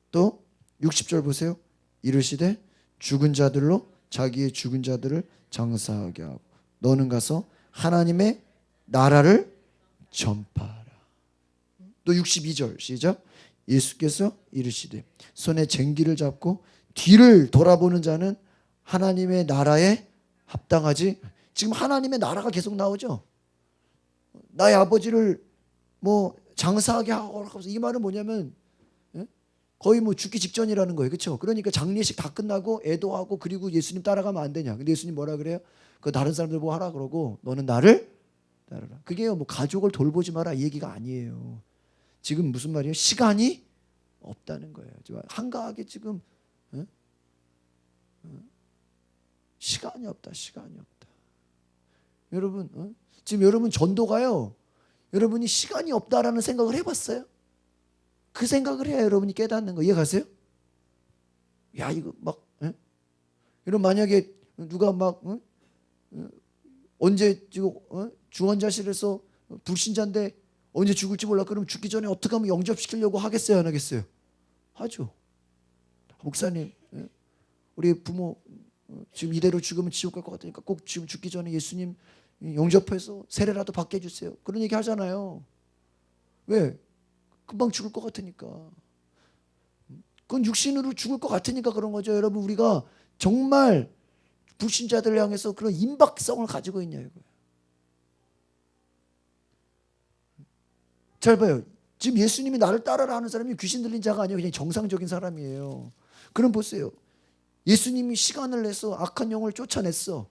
또 60절 보세요. 이르시되 죽은 자들로 자기의 죽은 자들을 장사하게 하고 너는 가서 하나님의 나라를 전파하라. 또 62절 시작. 예수께서 이르시되 손에 쟁기를 잡고 뒤를 돌아보는 자는 하나님의 나라에 합당하지. 지금 하나님의 나라가 계속 나오죠. 나의 아버지를 뭐 장사하게 하고 이 말은 뭐냐면 거의 뭐 죽기 직전이라는 거예요. 그렇죠? 그러니까 장례식 다 끝나고 애도하고 그리고 예수님 따라가면 안 되냐. 근데 예수님 뭐라 그래요? 그 다른 사람들 뭐 하라 그러고 너는 나를 따르라. 그게요 뭐 가족을 돌보지 마라 이 얘기가 아니에요. 지금 무슨 말이에요? 시간이 없다는 거예요. 한가하게 지금 시간이 없다. 시간이 없다. 여러분 지금 여러분 전도가요. 여러분이 시간이 없다라는 생각을 해봤어요? 그 생각을 해야 여러분이 깨닫는 거 이해가세요? 야 이거 막 여러분 만약에 누가 막 언제 지금 중환자실에서 불신자인데 언제 죽을지 몰라. 그럼 죽기 전에 어떻게 하면 영접시키려고 하겠어요? 안 하겠어요? 하죠. 목사님 우리 부모 지금 이대로 죽으면 지옥 갈 것 같으니까 꼭 지금 죽기 전에 예수님 영접해서 세례라도 받게 해주세요. 그런 얘기 하잖아요. 왜? 금방 죽을 것 같으니까. 그건 육신으로 죽을 것 같으니까 그런 거죠. 여러분 우리가 정말 불신자들을 향해서 그런 임박성을 가지고 있냐 이거예요. 잘 봐요. 지금 예수님이 나를 따라라 하는 사람이 귀신 들린 자가 아니에요. 그냥 정상적인 사람이에요. 그럼 보세요. 예수님이 시간을 내서 악한 영을 쫓아냈어.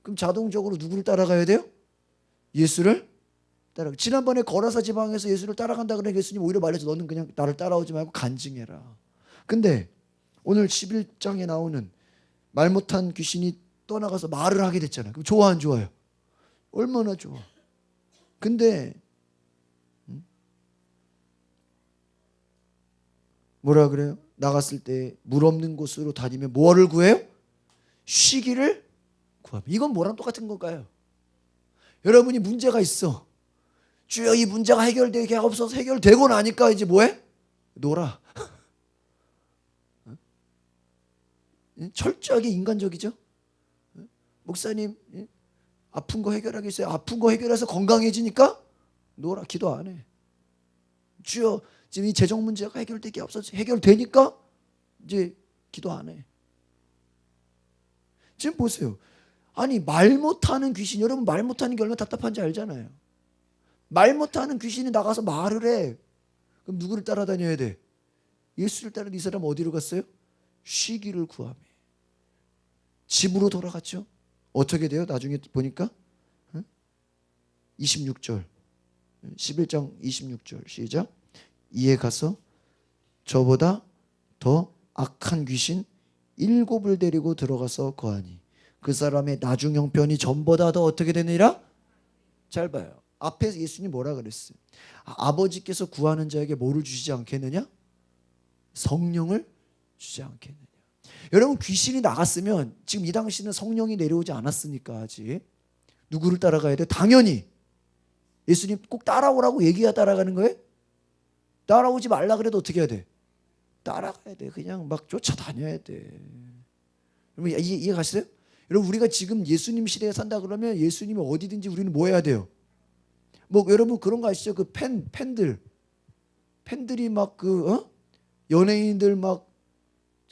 그럼 자동적으로 누구를 따라가야 돼요? 예수를 따라. 지난번에 거라사 지방에서 예수를 따라간다 그러니까 예수님 오히려 말해서 너는 그냥 나를 따라오지 말고 간증해라. 근데 오늘 11장에 나오는 말 못한 귀신이 떠나가서 말을 하게 됐잖아요. 그럼 좋아 안 좋아요? 얼마나 좋아. 근데 뭐라 그래요? 나갔을 때 물 없는 곳으로 다니면 뭐를 구해요? 쉬기를 구하며. 이건 뭐랑 똑같은 걸까요? 여러분이 문제가 있어. 주여 이 문제가 해결되게 없어서 해결되고 나니까 이제 뭐해? 놀아. 철저하게 인간적이죠. 목사님 아픈 거 해결하겠어요? 아픈 거 해결해서 건강해지니까 놀아. 기도 안 해. 주여 지금 이 재정 문제가 해결되게 없어서 해결되니까 이제 기도 안 해. 지금 보세요. 아니 말 못하는 귀신, 여러분 말 못하는 게 얼마나 답답한지 알잖아요. 말 못하는 귀신이 나가서 말을 해. 그럼 누구를 따라다녀야 돼? 예수를 따라. 이 사람 어디로 갔어요? 쉬기를 구하며 집으로 돌아갔죠. 어떻게 돼요? 나중에 보니까 26절 11장 26절 시작. 이에 가서 저보다 더 악한 귀신 7을 데리고 들어가서 거하니 그 사람의 나중 형편이 전보다 더 어떻게 되느니라? 잘 봐요. 앞에 예수님 뭐라 그랬어요? 아버지께서 구하는 자에게 뭐를 주시지 않겠느냐? 성령을 주지 않겠느냐. 여러분, 귀신이 나갔으면 지금 이 당시는 성령이 내려오지 않았으니까 아직 누구를 따라가야 돼? 당연히 예수님 꼭 따라오라고 얘기가 따라가는 거예요? 따라오지 말라 그래도 어떻게 해야 돼? 따라가야 돼. 그냥 막 쫓아다녀야 돼. 여러분, 이해 가시세요? 여러분, 우리가 지금 예수님 시대에 산다 그러면 예수님이 어디든지 우리는 뭐 해야 돼요? 뭐 여러분 그런 거 아시죠? 그 팬들이 막 연예인들 막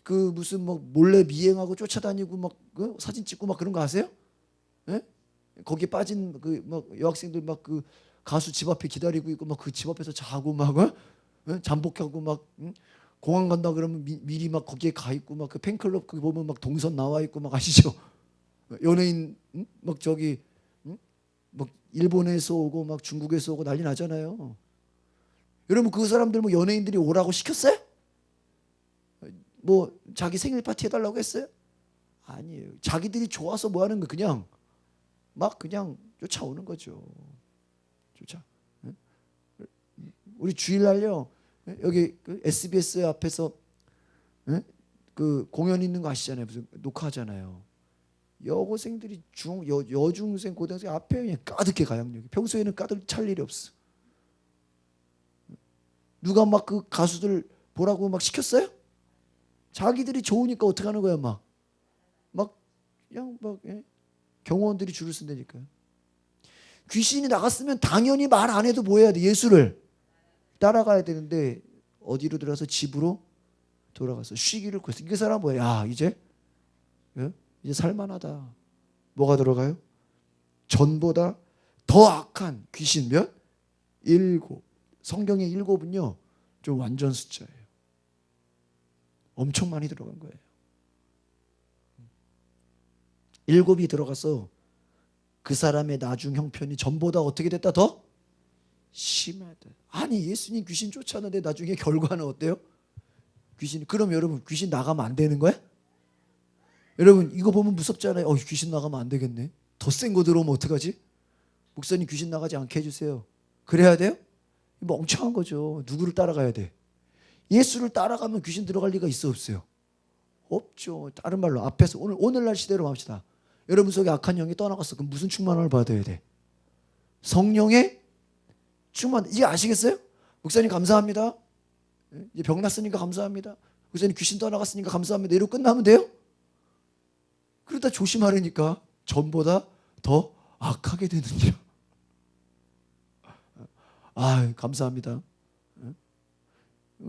그 무슨 막 몰래 미행하고 쫓아다니고 막 사진 찍고 막 그런 거 아세요? 예? 거기에 빠진 그 막 여학생들 막 그 가수 집 앞에 기다리고 있고 막 그 집 앞에서 자고 막 잠복하고 막 공항 간다 그러면 미리 막 거기에 가 있고 막 그 팬클럽 그 보면 막 동선 나와 있고 막 아시죠? 연예인 막 저기 막 일본에서 오고 막 중국에서 오고 난리 나잖아요. 여러분, 그 사람들 뭐 연예인들이 오라고 시켰어요? 뭐 자기 생일 파티 해달라고 했어요? 아니에요. 자기들이 좋아서 뭐 하는 거 그냥 막 그냥 쫓아오는 거죠. 쫓아. 우리 주일날요 여기 그 SBS 앞에서 그 공연 있는 거 아시잖아요. 무슨 녹화하잖아요. 여고생들이 여중생 고등학생 앞에 그냥 가득해 가양역이. 평소에는 가득 찰 일이 없어. 누가 막 그 가수들 보라고 막 시켰어요? 자기들이 좋으니까 어떻게 하는 거야 막 그냥 막 경호원들이 줄을 쓴다니까요. 귀신이 나갔으면 당연히 말 안 해도 뭐 해야 돼? 예수를 따라가야 되는데 어디로 들어가서 집으로 돌아가서 쉬기를 구했어. 이 사람 뭐야? 야 이제 살만하다. 뭐가 들어가요? 전보다 더 악한 귀신 몇? 7. 성경의 7은요 좀 완전 숫자예요. 엄청 많이 들어간 거예요. 7이 들어가서 그 사람의 나중 형편이 전보다 어떻게 됐다? 더 심하다. 아니 예수님 귀신 쫓았는데 나중에 결과는 어때요? 그럼 여러분 귀신 나가면 안 되는 거야? 여러분 이거 보면 무섭잖아요. 귀신 나가면 안 되겠네. 더 센 거 들어오면 어떡하지? 목사님 귀신 나가지 않게 해주세요. 그래야 돼요? 멍청한 거죠. 누구를 따라가야 돼? 예수를 따라가면 귀신 들어갈 리가 있어 없어요? 없죠. 다른 말로 앞에서 오늘날 시대로 합시다. 여러분 속에 악한 영이 떠나갔어. 그럼 무슨 충만함을 받아야 돼? 성령의 충만. 이게 아시겠어요? 목사님 감사합니다. 이제 병 났으니까 감사합니다. 목사님 귀신 떠나갔으니까 감사합니다. 이러고 끝나면 돼요? 그러다 조심하려니까 전보다 더 악하게 되느니라. 감사합니다.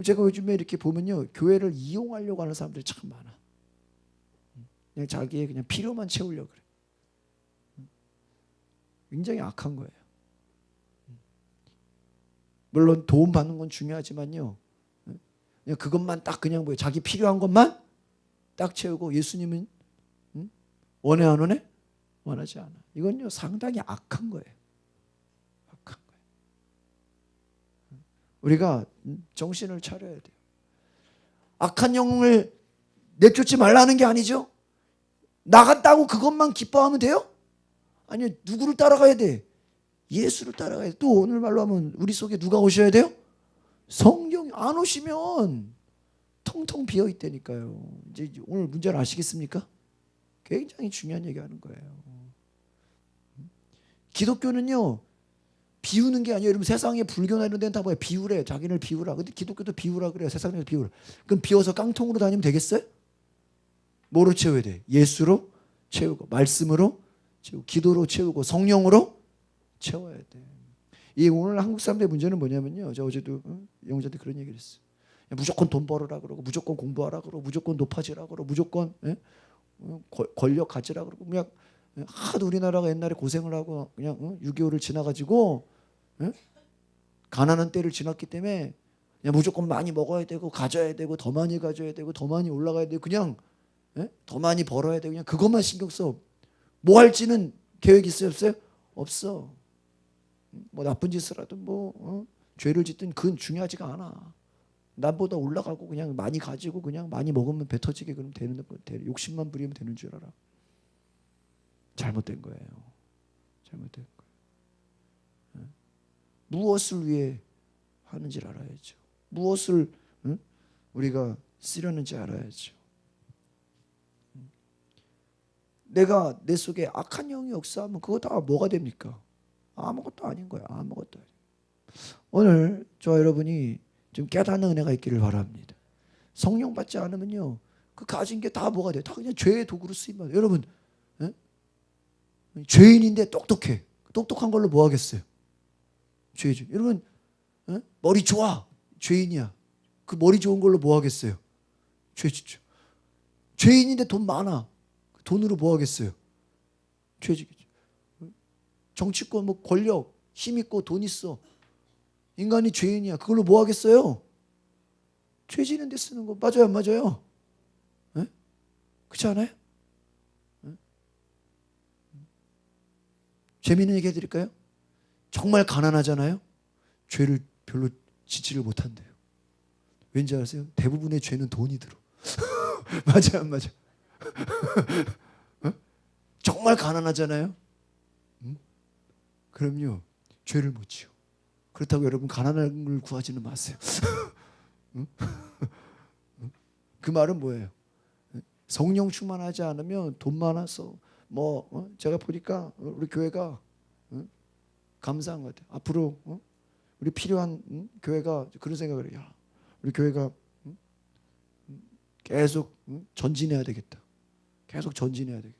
제가 요즘에 이렇게 보면요 교회를 이용하려고 하는 사람들이 참 많아. 그냥 자기의 그냥 필요만 채우려고 그래. 굉장히 악한 거예요. 물론 도움 받는 건 중요하지만요 그냥 그것만 딱 그냥 뭐예요 자기 필요한 것만 딱 채우고 예수님은 원해 안 원해? 원하지 않아. 이건요 상당히 악한 거예요. 악한 거예요. 우리가 정신을 차려야 돼요. 악한 영을 내쫓지 말라는 게 아니죠. 나갔다고 그것만 기뻐하면 돼요? 아니요. 누구를 따라가야 돼? 예수를 따라가야 돼. 또 오늘 말로 하면 우리 속에 누가 오셔야 돼요? 성령이 안 오시면 텅텅 비어 있다니까요. 이제 오늘 문제를 아시겠습니까? 굉장히 중요한 얘기하는 거예요. 기독교는요 비우는 게 아니에요. 여러분 세상에 불교나 이런 데는 다 뭐야? 비우래. 자기를 비우라. 근데 기독교도 비우라 그래요. 세상에서 비우라. 그럼 비워서 깡통으로 다니면 되겠어요? 뭐로 채워야 돼? 예수로 채우고 말씀으로 채우고 기도로 채우고 성령으로 채워야 돼. 이 오늘 한국 사람들의 문제는 뭐냐면요. 저 어제도 영자한테 그런 얘기를 했어요. 무조건 돈 벌으라 그러고 무조건 공부하라 그러고 무조건 높아지라 그러고 무조건 권력 가지라 그러고 그냥 하도 우리나라가 옛날에 고생을 하고 그냥 6.25를 지나가지고 가난한 때를 지났기 때문에 그냥 무조건 많이 먹어야 되고 가져야 되고 더 많이 가져야 되고 더 많이 올라가야 되고 그냥 더 많이 벌어야 되고 그냥 그것만 신경 써. 뭐 할지는 계획 있어요 없어요? 없어. 뭐 나쁜 짓을 하든 뭐 죄를 짓든 그건 중요하지가 않아. 나보다 올라가고 그냥 많이 가지고 그냥 많이 먹으면 배 터지게 그럼 되는 거, 욕심만 부리면 되는 줄 알아. 잘못된 거예요. 잘못된 거예요. 무엇을 위해 하는지를 알아야죠. 무엇을 우리가 쓰려는지 알아야죠. 내가 내 속에 악한 영이 역사하면 그거 다 뭐가 됩니까? 아무것도 아닌 거야. 아무것도 아닌. 오늘 저와 여러분이 좀 깨닫는 은혜가 있기를 바랍니다. 성령 받지 않으면요, 그 가진 게 다 뭐가 돼요? 다 그냥 죄의 도구로 쓰임받아요. 여러분, 에? 죄인인데 똑똑해. 똑똑한 걸로 뭐 하겠어요? 죄죠. 여러분, 에? 머리 좋아. 죄인이야. 그 머리 좋은 걸로 뭐 하겠어요? 죄지죠. 죄인인데 돈 많아. 돈으로 뭐 하겠어요? 죄지겠죠. 정치권, 뭐 권력, 힘 있고 돈 있어. 인간이 죄인이야. 그걸로 뭐 하겠어요? 죄 지는 데 쓰는 거 맞아요, 안 맞아요? 네? 그렇지 않아요? 네? 재미있는 얘기 해드릴까요? 정말 가난하잖아요. 죄를 별로 지지를 못한대요. 왠지 아세요? 대부분의 죄는 돈이 들어. 맞아요, 안 맞아요? 어? 정말 가난하잖아요. 그럼요, 죄를 못 지어. 그렇다고 여러분 가난한 걸 구하지는 마세요. 그 말은 뭐예요? 성령 충만하지 않으면 돈 많아서 뭐 제가 보니까 우리 교회가 감사한 것 같아요. 앞으로 우리 필요한 교회가 그런 생각을 해요. 야, 우리 교회가 계속 전진해야 되겠다. 계속 전진해야 되겠다.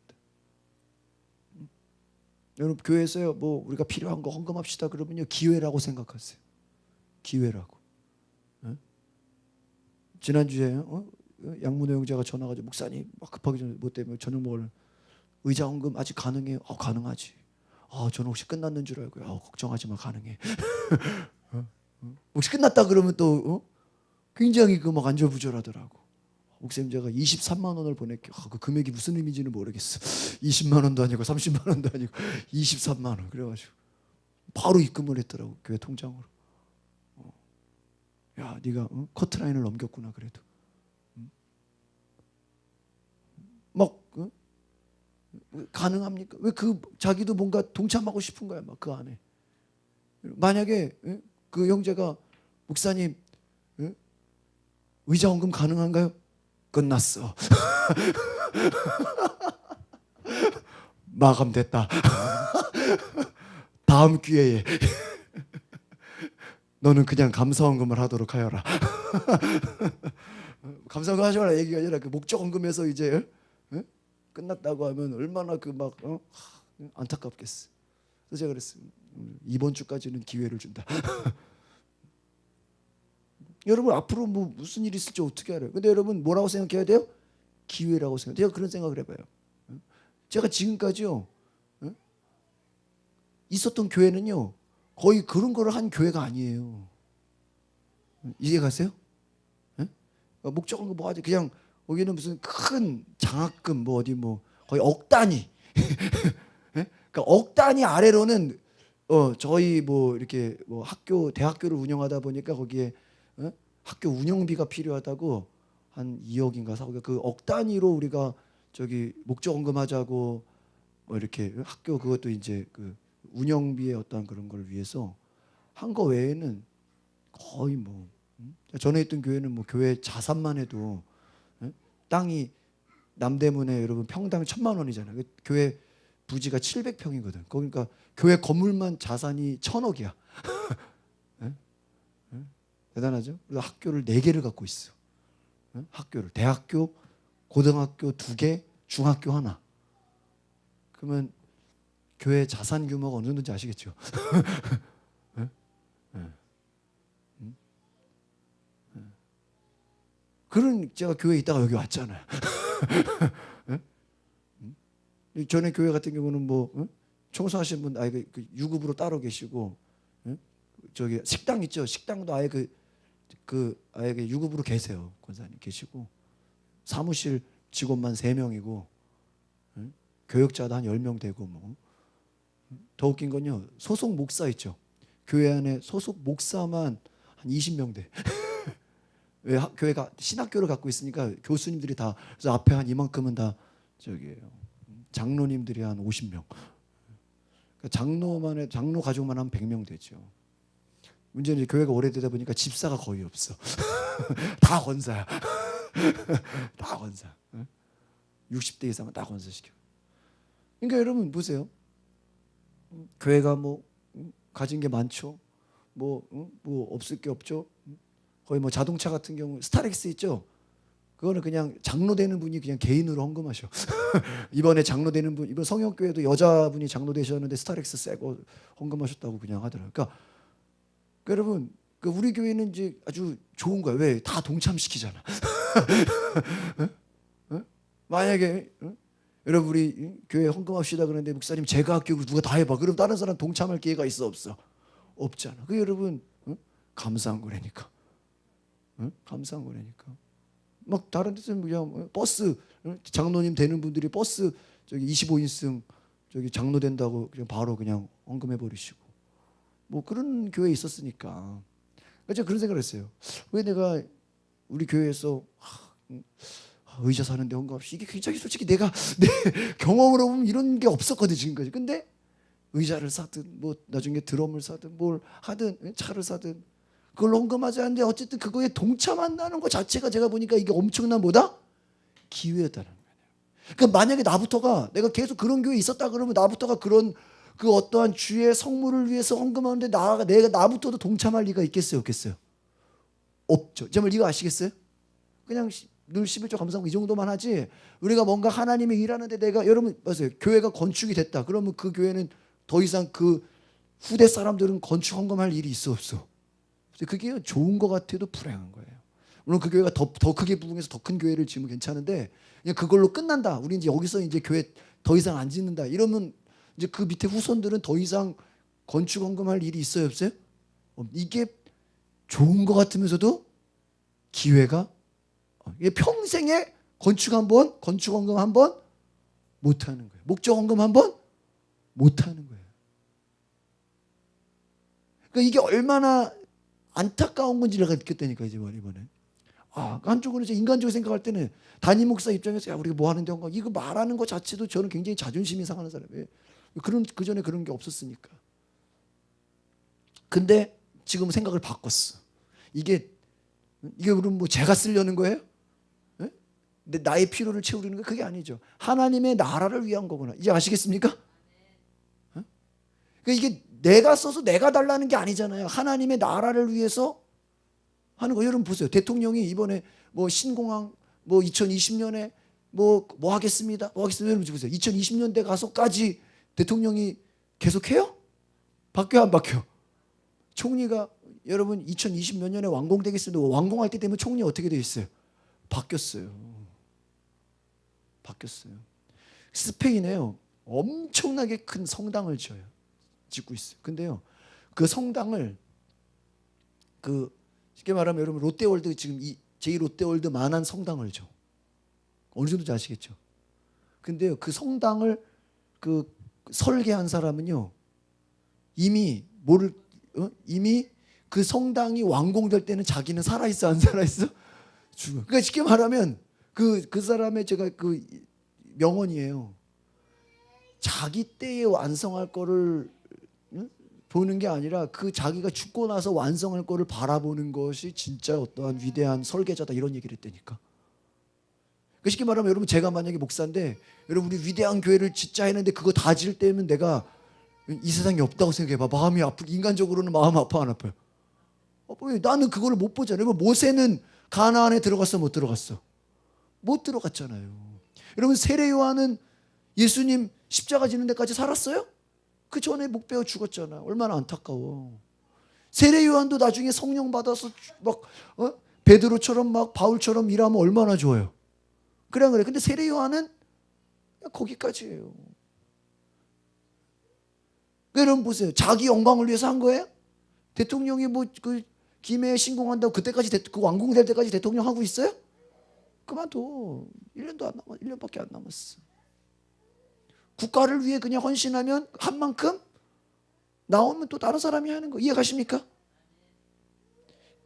여러분 교회에서요, 뭐 우리가 필요한 거 헌금합시다 그러면요, 기회라고 생각하세요. 기회라고. 지난주에 양문호 형제가 전화가지고 목사님 막 급하게 뭐 때문에 저녁 먹을 의자 헌금 아직 가능해요? 가능하지. 저는 혹시 끝났는 줄 알고요. 걱정하지 마, 가능해. 혹시 끝났다 그러면 또 굉장히 그 막 안절부절하더라고. 목사님 제가 23만 원을 보낼게요. 그 금액이 무슨 의미인지는 모르겠어. 20만 원도 아니고 30만 원도 아니고 23만 원. 그래가지고 바로 입금을 했더라고, 교회 통장으로. 야, 네가 커트라인을 넘겼구나. 그래도 막 가능합니까? 왜 그 자기도 뭔가 동참하고 싶은 거야, 막 그 안에. 만약에 그 형제가 목사님 의자 헌금 가능한가요? 끝났어. 마감됐다. 다음 기회에 너는 그냥 감사헌금을 하도록 하여라. 감사헌금 하지 마라 얘기가 아니라 그 목적헌금에서 이제 끝났다고 하면 얼마나 그 막 안타깝겠어. 그래서 제가 그랬어요. 이번 주까지는 기회를 준다. 여러분 앞으로 뭐 무슨 일이 있을지 어떻게 알아요? 근데 여러분 뭐라고 생각해야 돼요? 기회라고 생각해요. 제가 그런 생각을 해봐요. 제가 지금까지요 있었던 교회는요 거의 그런 거를 한 교회가 아니에요. 이해 가세요? 목적은 뭐 하지? 그냥 여기는 무슨 큰 장학금 뭐 어디 뭐 거의 억 단위. 그러니까 억 단위 아래로는 저희 뭐 이렇게 뭐 학교 대학교를 운영하다 보니까 거기에 학교 운영비가 필요하다고 한 2억인가 4억 그 억 단위로 우리가 저기 목적헌금하자고 뭐 이렇게 학교 그것도 이제 그 운영비의 어떤 그런 걸 위해서 한 거 외에는 거의 뭐 전에 있던 교회는 뭐 교회 자산만 해도 땅이 남대문에 여러분 평당 1,000만 원이잖아요. 그 교회 부지가 700평이거든. 그러니까 교회 건물만 자산이 1,000억이야. 대단하죠? 그래서 학교를 4개를 갖고 있어. 학교를 대학교, 고등학교 2개, 중학교 하나. 그러면 교회 자산 규모가 어느 정도인지 아시겠죠? 그런 제가 교회에 있다가 여기 왔잖아요. 전에 교회 같은 경우는 뭐 청소하신 분 아예 그 유급으로 따로 계시고 저기 식당 있죠. 식당도 아예 그 아예 유급으로 계세요. 권사님 계시고 사무실 직원만 3명이고 교역자도 한 10명 되고 뭐. 더 웃긴 건요. 소속 목사 있죠. 교회 안에 소속 목사만 한 20명 돼. 왜 교회가 신학교를 갖고 있으니까 교수님들이 다 그래서 앞에 한 이만큼은 다 저기예요. 장로님들이 한 50명. 그러니까 장로 가족만 한 100명 되죠. 문제는 이제 교회가 오래되다 보니까 집사가 거의 없어. 다 권사야. 다 권사. 60대 이상은 다 권사시켜. 그러니까 여러분 보세요. 교회가 뭐 가진 게 많죠. 뭐 없을 게 없죠. 거의 뭐 자동차 같은 경우 스타렉스 있죠. 그거는 그냥 장로 되는 분이 그냥 개인으로 헌금하셔. 이번에 장로 되는 분, 이번 성형교회도 여자분이 장로 되셨는데 스타렉스 새거 헌금하셨다고 그냥 하더라고요. 그러니까 여러분, 우리 교회는 이제 아주 좋은 거야. 왜? 다 동참시키잖아. 만약에 여러분 우리 교회 헌금합시다 그러는데 목사님 제가 할게요. 누가 다 해봐. 그럼 다른 사람 동참할 기회가 있어 없어? 없잖아. 그 여러분 감사한 거라니까. 감사한 거라니까. 막 다른 데서는 그냥 버스 장로님 되는 분들이 버스 저기 25인승 저기 장로 된다고 그냥 바로 그냥 헌금해 버리시고 뭐 그런 교회 있었으니까. 제가 그런 생각을 했어요. 왜 내가 우리 교회에서 의자 사는데 헌금합시다. 이게 굉장히 솔직히 내가 내 경험으로 보면 이런 게 없었거든 지금까지. 근데 의자를 사든 뭐 나중에 드럼을 사든 뭘 하든 차를 사든 그걸 헌금하지 않는데 어쨌든 그거에 동참한다는 것 자체가 제가 보니까 이게 엄청난 뭐다? 기회였다는 거예요. 그러니까 만약에 나부터가 내가 계속 그런 교회에 있었다 그러면 나부터가 그런 그 어떠한 주의 성물을 위해서 헌금하는데 내가 나부터도 동참할 리가 있겠어요, 없겠어요? 없죠. 정말 이거 아시겠어요? 그냥 늘 11조 감사하고 이 정도만 하지. 우리가 뭔가 하나님이 일하는데 내가 여러분 맞아요. 교회가 건축이 됐다. 그러면 그 교회는 더 이상 그 후대 사람들은 건축 헌금할 일이 있어 없어? 그게 좋은 것 같아도 불행한 거예요. 물론 그 교회가 더 크게 부흥해서 더 큰 교회를 지으면 괜찮은데 그냥 그걸로 끝난다. 우리 이제 여기서 이제 교회 더 이상 안 짓는다. 이러면 이제 그 밑에 후손들은 더 이상 건축 헌금할 일이 있어요 없어요? 이게 좋은 것 같으면서도 기회가 이게 평생에 건축 헌금 한 번 못 하는 거예요. 목적 헌금 한 번 못 하는 거예요. 그러니까 이게 얼마나 안타까운 건지 내가 느꼈다니까 이번에. 한쪽으로 이제 인간적으로 생각할 때는 담임 목사 입장에서 야 우리가 뭐 하는데 헌금 이거 말하는 것 자체도 저는 굉장히 자존심이 상하는 사람이에요. 그 전에 그런 게 없었으니까. 근데 지금 생각을 바꿨어. 이게 그럼 뭐 제가 쓰려는 거예요? 근데 나의 필요를 채우려는 거 그게 아니죠. 하나님의 나라를 위한 거구나. 이제 아시겠습니까? 그러니까 이게 내가 써서 내가 달라는 게 아니잖아요. 하나님의 나라를 위해서 하는 거. 여러분 보세요. 대통령이 이번에 뭐 신공항 뭐 2020년에 뭐 하겠습니다. 여러분 보세요. 2020년대 가서까지 대통령이 계속해요? 바뀌어 안 바뀌어? 총리가 여러분 2020몇 년에 완공되겠습니다. 완공할 때 되면 총리 어떻게 돼 있어요? 바뀌었어요. 스페인에요. 엄청나게 큰 성당을 짓고 있어요. 근데요. 그 성당을 쉽게 말하면 여러분 롯데월드 지금 제2롯데월드만한 성당을 줘. 어느 정도인지 아시겠죠? 근데요. 그 성당을 설계한 사람은요. 이미 그 성당이 완공될 때는 자기는 살아있어 안 살아있어? 죽어. 그러니까 쉽게 말하면 그 사람의 제가 명언이에요. 자기 때에 완성할 거를 보는 게 아니라 자기가 죽고 나서 완성할 거를 바라보는 것이 진짜 어떠한 위대한 설계자다 이런 얘기를 했다니까. 그러니까 쉽게 말하면 여러분 제가 만약에 목사인데 여러분 우리 위대한 교회를 짓자 했는데 그거 다 지을 때면 내가 이 세상에 없다고 생각해봐. 마음이 인간적으로는 마음 아파 안 아파요? 나는 그걸 못 보잖아요. 모세는 가나안에 들어갔어 못 들어갔어? 못 들어갔잖아요. 여러분 세례 요한은 예수님 십자가 지는 데까지 살았어요? 그 전에 목 베어 죽었잖아. 얼마나 안타까워. 세례 요한도 나중에 성령 받아서 막 베드로처럼 막 바울처럼 일하면 얼마나 좋아요. 그래. 근데 세례 요한은 거기까지예요. 여러분 보세요. 자기 영광을 위해서 한 거예요? 대통령이 김해에 신공한다고 그때까지 그 완공될 때까지 대통령 하고 있어요? 그만둬. 1년밖에 안 남았어. 국가를 위해 그냥 헌신하면 한 만큼 나오면 또 다른 사람이 하는 거 이해 가십니까?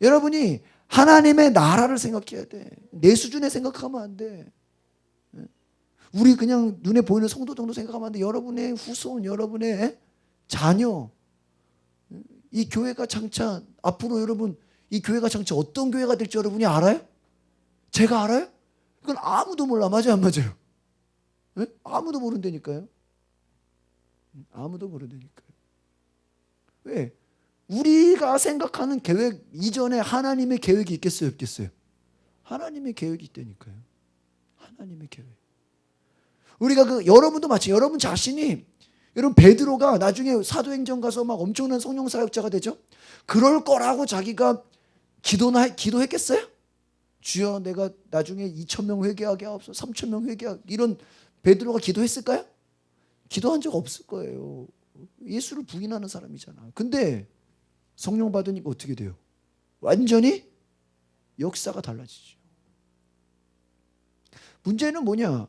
여러분이 하나님의 나라를 생각해야 돼. 내 수준에 생각하면 안 돼. 우리 그냥 눈에 보이는 성도 정도 생각하면 안 돼. 여러분의 후손, 여러분의 자녀, 이 교회가 장차 앞으로 여러분 이 교회가 장차 어떤 교회가 될지 여러분이 알아요? 제가 알아요? 그건 아무도 몰라. 맞아요, 안 맞아요? 네? 아무도 모른다니까요. 아무도 모른다니까요. 왜? 우리가 생각하는 계획 이전에 하나님의 계획이 있겠어요, 없겠어요? 하나님의 계획이 있다니까요. 하나님의 계획. 우리가 여러분도 마치 여러분 자신이 여러분 베드로가 나중에 사도행전 가서 막 엄청난 성령 사역자가 되죠. 그럴 거라고 자기가 기도했겠어요? 주여 내가 나중에 2,000명 회개하게 하옵소서, 3,000명 회개하게, 이런 베드로가 기도했을까요? 기도한 적 없을 거예요. 예수를 부인하는 사람이잖아. 근데 성령 받으니까 어떻게 돼요? 완전히 역사가 달라지죠. 문제는 뭐냐?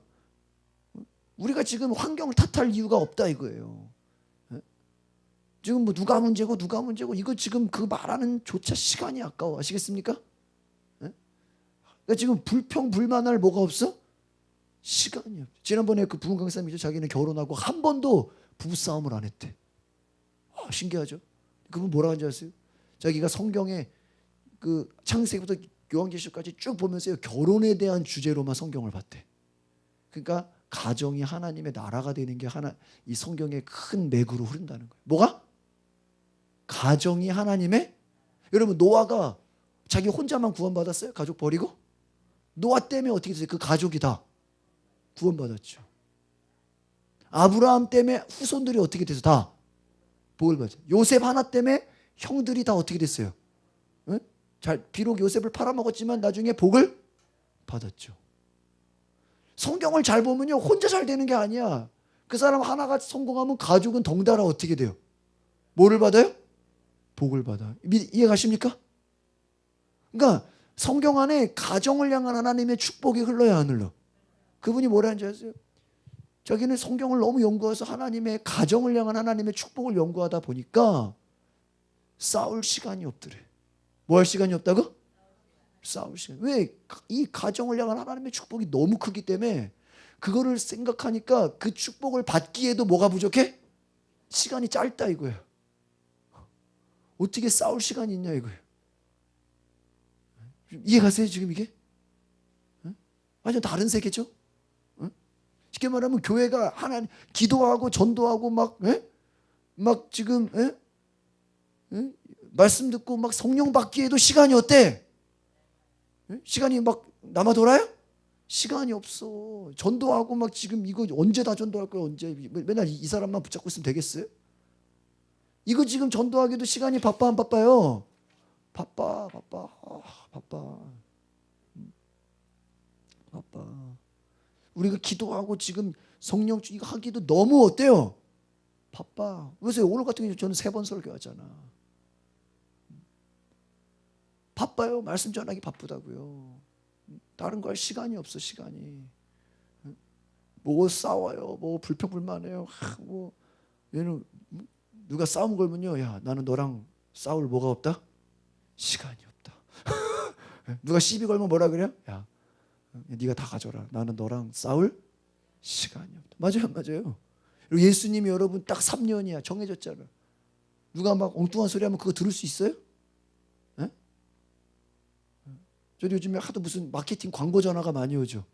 우리가 지금 환경을 탓할 이유가 없다 이거예요. 지금 뭐 누가 문제고 이거 지금 그 말하는 조차 시간이 아까워. 아시겠습니까? 그러니까 지금 불평불만할 뭐가 없어? 시간이 없어. 지난번에 그 부흥 강사님이죠. 자기는 결혼하고 한 번도 부부싸움을 안 했대. 신기하죠? 그분 뭐라 하는지 아세요? 자기가 성경에 그 창세기부터 요한계시록까지 쭉 보면서요, 결혼에 대한 주제로만 성경을 봤대. 그러니까 가정이 하나님의 나라가 되는 게 이 성경의 큰 맥으로 흐른다는 거예요. 뭐가? 가정이 하나님의, 여러분 노아가 자기 혼자만 구원받았어요? 가족 버리고? 노아 때문에 어떻게 됐어요? 그 가족이 다 구원받았죠. 아브라함 때문에 후손들이 어떻게 돼서 다 복을 받았죠. 요셉 하나 때문에 형들이 다 어떻게 됐어요? 응? 비록 요셉을 팔아먹었지만 나중에 복을 받았죠. 성경을 잘 보면요, 혼자 잘 되는 게 아니야. 그 사람 하나가 성공하면 가족은 덩달아 어떻게 돼요? 뭐를 받아요? 복을 받아. 이해가십니까? 그러니까 성경 안에 가정을 향한 하나님의 축복이 흘러야 안 흘러? 그분이 뭐라는지 아세요? 자기는 성경을 너무 연구해서 하나님의 가정을 향한 하나님의 축복을 연구하다 보니까 싸울 시간이 없더래. 뭐 할 시간이 없다고? 싸울 시간. 왜? 이 가정을 향한 하나님의 축복이 너무 크기 때문에 그거를 생각하니까 그 축복을 받기에도 뭐가 부족해? 시간이 짧다 이거예요. 어떻게 싸울 시간이 있냐 이거예요. 이해가세요 지금 이게? 완전 다른 세계죠? 쉽게 말하면 교회가 하나님 기도하고 전도하고 막 지금 말씀 듣고 막 성령 받기에도 시간이 어때? 시간이 막 남아 돌아요? 시간이 없어. 전도하고 막 지금 이거 언제 다 전도할 거야? 언제? 맨날 이 사람만 붙잡고 있으면 되겠어요? 이거 지금 전도하기도 시간이 바빠 안 바빠요? 바빠. 우리가 기도하고 지금 성령 이거 하기도 너무 어때요? 바빠. 그래서 오늘 같은 경우 저는 3번 설교하잖아. 바빠요. 말씀 전하기 바쁘다고요. 다른 거 할 시간이 없어. 시간이. 뭐 싸워요. 뭐 불평불만해요. 뭐 얘는 누가 싸움 걸면요, 야 나는 너랑 싸울 뭐가 없다? 시간이 없다. 누가 시비 걸면 뭐라 그래요? 야 네가 다 가져라. 나는 너랑 싸울 시간이 없다. 맞아요, 안 맞아요? 그리고 예수님이 여러분 딱 3년이야 정해졌잖아. 누가 막 엉뚱한 소리 하면 그거 들을 수 있어요? 에? 저도 요즘에 하도 무슨 마케팅 광고 전화가 많이 오죠.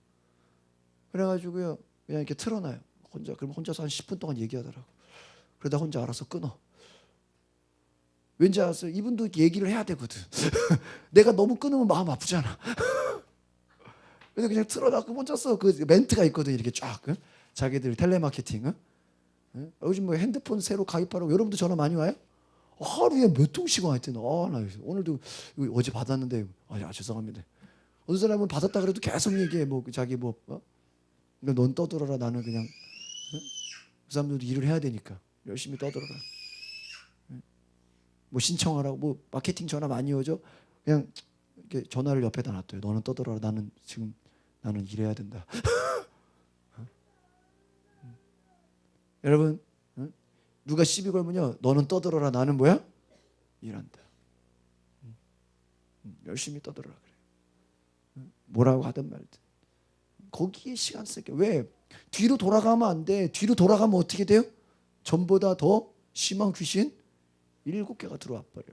그래가지고요 그냥 이렇게 틀어놔요. 그럼 혼자서 한 10분 동안 얘기하더라고. 그러다 혼자 알아서 끊어. 왠지 아세요? 이분도 얘기를 해야 되거든. 내가 너무 끊으면 마음 아프잖아. 그래서 그냥 틀어놔. 혼자서 그 멘트가 있거든. 이렇게 쫙. 자기들 텔레마케팅. 요즘 뭐 핸드폰 새로 가입하라고 여러분도 전화 많이 와요? 하루에 몇 통씩 와 있더니 나 오늘도 어제 받았는데 죄송합니다. 어느 사람은 받았다 그래도 계속 얘기해. 뭐 자기 넌 떠들어라. 나는 그냥 그 사람들도 일을 해야 되니까 열심히 떠들어라. 뭐 신청하라고 뭐 마케팅 전화 많이 오죠. 그냥 이렇게 전화를 옆에다 놔둬요. 너는 떠들어라. 나는 일해야 된다. 여러분 누가 시비 걸면요 너는 떠들어라. 나는 뭐야? 일한다. 열심히 떠들어라 그래. 뭐라고 하든 말든 거기에 시간 쓸게. 왜? 뒤로 돌아가면 안 돼. 뒤로 돌아가면 어떻게 돼요? 전보다 더 심한 귀신 7개가 들어와 버려.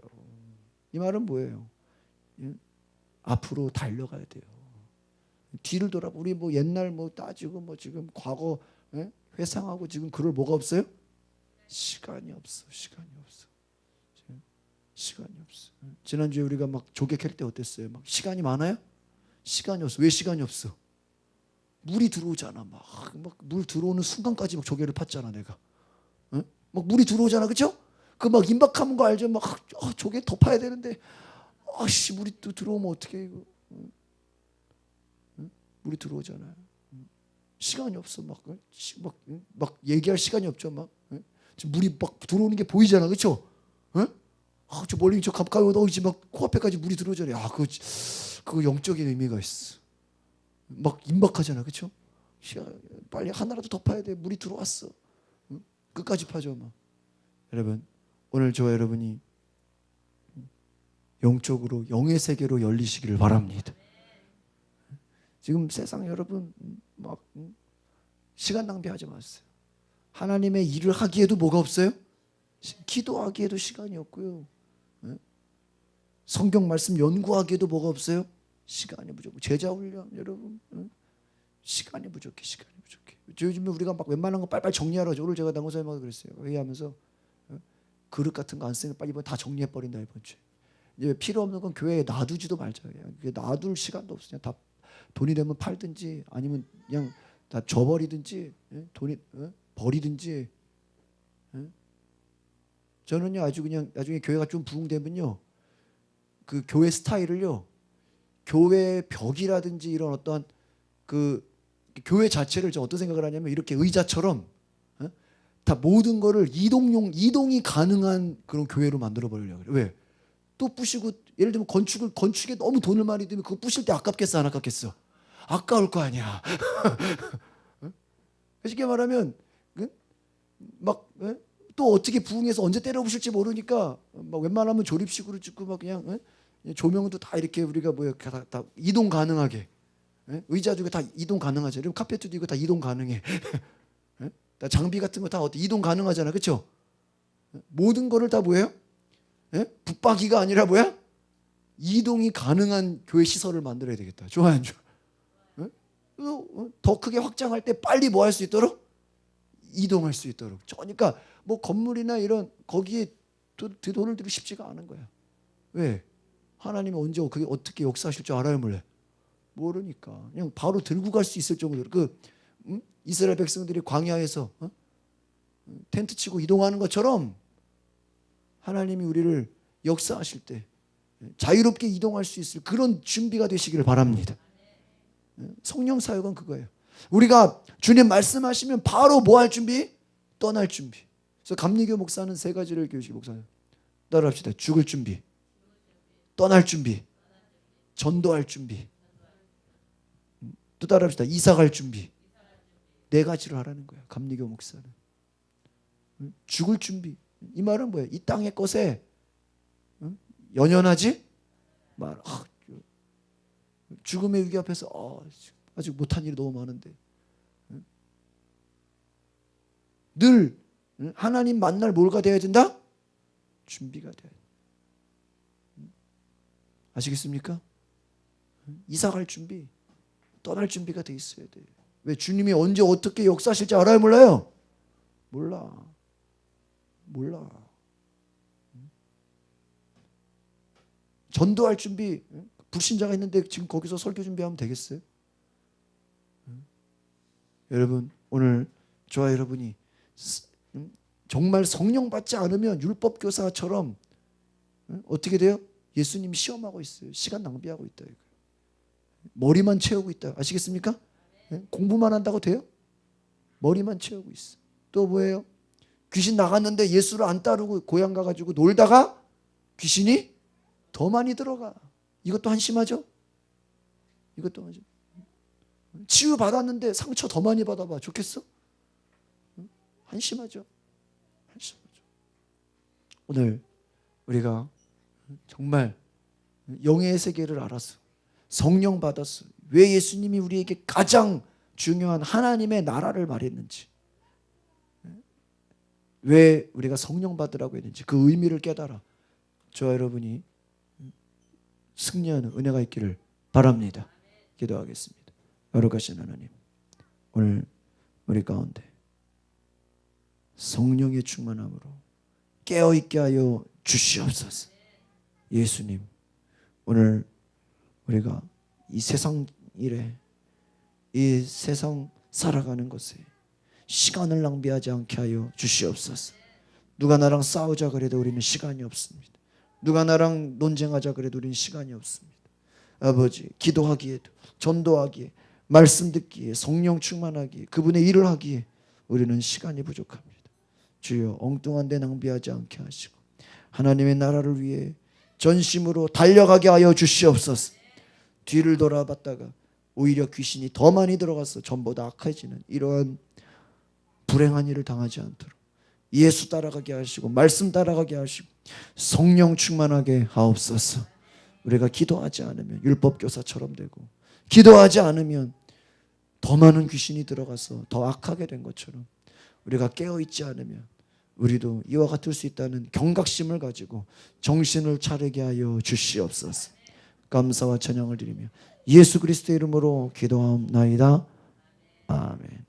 이 말은 뭐예요? 앞으로 달려가야 돼요. 뒤를 돌아 우리 뭐 옛날 뭐 따지고 뭐 지금 과거 회상하고 지금 그럴 뭐가 없어요? 시간이 없어. 시간이 없어. 시간이 없어. 지난주에 우리가 막 조개 캘 때 어땠어요? 막 시간이 많아요? 시간이 없어. 왜 시간이 없어? 물이 들어오잖아. 막 물 들어오는 순간까지 막 조개를 팠잖아 내가. 막 물이 들어오잖아, 그렇죠? 그 막 임박하는 거 알죠? 막 조개 더 파야 되는데 아씨 물이 또 들어오면 어떻게 이거? 물이 들어오잖아요. 시간이 없어. 막 얘기할 시간이 없죠. 막 지금 물이 막 들어오는 게 보이잖아, 그렇죠? 저 멀리 저 가까이 오다 이제 막 코앞에까지 물이 들어오잖아요. 그거 영적인 의미가 있어. 막 임박하잖아, 그렇죠? 빨리 하나라도 더 파야 돼. 물이 들어왔어. 끝까지 파죠, 막. 여러분, 오늘 저와 여러분이 영적으로 영의 세계로 열리시기를 바랍니다. 지금 세상 여러분 막 시간 낭비하지 마세요. 하나님의 일을 하기에도 뭐가 없어요? 기도하기에도 시간이 없고요. 성경 말씀 연구하기에도 뭐가 없어요? 시간이 부족해. 제자 훈련 여러분 시간이 부족해. 시간이 부족해. 요즘에 우리가 막 웬만한 거 빨리빨리 정리하라고. 오늘 제가 당구사님하고 그랬어요. 회의하면서 그릇 같은 거 안 쓰는 거 빨리 이번 다 정리해버린다 이번 주에. 이제 필요 없는 건 교회에 놔두지도 말자. 놔둘 시간도 없어. 그냥 다 돈이 되면 팔든지 아니면 그냥 다 줘버리든지 돈이 버리든지. 저는요 아주 그냥 나중에 교회가 좀 부흥되면요 그 교회 스타일을요 교회 벽이라든지 이런 어떤 그 교회 자체를 좀 어떤 생각을 하냐면 이렇게 의자처럼 다 모든 거를 이동이 가능한 그런 교회로 만들어 버리려고 그래요. 왜? 또 부시고 예를 들면 건축에 너무 돈을 많이 들면 그거 부실 때 아깝겠어 안 아깝겠어? 아까울 거 아니야. 쉽게 말하면 막 또 어떻게 부흥해서 언제 때려 부실지 모르니까 막 웬만하면 조립식으로 찍고 막 그냥 조명도 다 이렇게 우리가 다 이동 가능하게 의자도 이거 다 이동 가능하죠. 그리고 카페트도 이거 다 이동 가능해. 장비 같은 거 다 이동 가능하잖아, 그렇죠? 모든 거를 다 뭐예요? 붙박이가 아니라 뭐야? 이동이 가능한 교회 시설을 만들어야 되겠다. 좋아 안 좋아? 더 크게 확장할 때 빨리 뭐 할 수 있도록 이동할 수 있도록. 그러니까 뭐 건물이나 이런 거기에 돈을 들이고 싶지가 않은 거야. 왜? 하나님이 언제 그게 어떻게 역사하실 줄 알아요, 몰래? 모르니까 그냥 바로 들고 갈 수 있을 정도로 이스라엘 백성들이 광야에서 텐트 치고 이동하는 것처럼 하나님이 우리를 역사하실 때 자유롭게 이동할 수 있을 그런 준비가 되시기를 바랍니다. 성령 사역은 그거예요. 우리가 주님 말씀하시면 바로 뭐 할 준비? 떠날 준비. 그래서 감리교 목사는 3가지를 교육시키고 목사는 따라합시다. 죽을 준비, 떠날 준비, 전도할 준비. 또 따라합시다. 이사갈 준비. 4가지를 하라는 거야. 감리교 목사는. 죽을 준비. 이 말은 뭐예요? 이 땅의 것에 연연하지 말. 죽음의 위기 앞에서 아직 못한 일이 너무 많은데 늘 하나님 만날 뭐가 되어야 된다? 준비가 돼야 돼. 아시겠습니까? 이사갈 준비, 떠날 준비가 돼 있어야 돼. 왜? 주님이 언제 어떻게 역사하실지 알아요, 몰라요? 몰라. 전도할 준비. 불신자가 있는데 지금 거기서 설교 준비하면 되겠어요? 여러분 오늘 저와 여러분이 정말 성령 받지 않으면 율법 교사처럼 어떻게 돼요? 예수님이 시험하고 있어요. 시간 낭비하고 있다. 머리만 채우고 있다. 아시겠습니까? 공부만 한다고 돼요? 머리만 채우고 있어. 또 뭐예요? 귀신 나갔는데 예수를 안 따르고 고향 가가지고 놀다가 귀신이 더 많이 들어가. 이것도 한심하죠? 이것도 한심. 치유 받았는데 상처 더 많이 받아봐. 좋겠어? 한심하죠? 한심하죠. 오늘 우리가 정말 영의 세계를 알았어. 성령 받았어. 왜 예수님이 우리에게 가장 중요한 하나님의 나라를 말했는지, 왜 우리가 성령 받으라고 했는지 그 의미를 깨달아 저와 여러분이 승리하는 은혜가 있기를 바랍니다. 기도하겠습니다. 거룩하신 하나님, 오늘 우리 가운데 성령의 충만함으로 깨어있게 하여 주시옵소서. 예수님, 오늘 우리가 이 세상 일에, 이 세상 살아가는 것에 시간을 낭비하지 않게 하여 주시옵소서. 누가 나랑 싸우자 그래도 우리는 시간이 없습니다. 누가 나랑 논쟁하자 그래도 우리는 시간이 없습니다. 아버지, 기도하기에도, 전도하기에, 말씀 듣기에, 성령 충만하기에, 그분의 일을 하기에 우리는 시간이 부족합니다. 주여, 엉뚱한 데 낭비하지 않게 하시고 하나님의 나라를 위해 전심으로 달려가게 하여 주시옵소서. 뒤를 돌아봤다가 오히려 귀신이 더 많이 들어가서 전보다 악해지는 이러한 불행한 일을 당하지 않도록 예수 따라가게 하시고 말씀 따라가게 하시고 성령 충만하게 하옵소서. 우리가 기도하지 않으면 율법교사처럼 되고, 기도하지 않으면 더 많은 귀신이 들어가서 더 악하게 된 것처럼, 우리가 깨어있지 않으면 우리도 이와 같을 수 있다는 경각심을 가지고 정신을 차리게 하여 주시옵소서. 감사와 찬양을 드리며 예수 그리스도의 이름으로 기도하옵나이다. 아멘.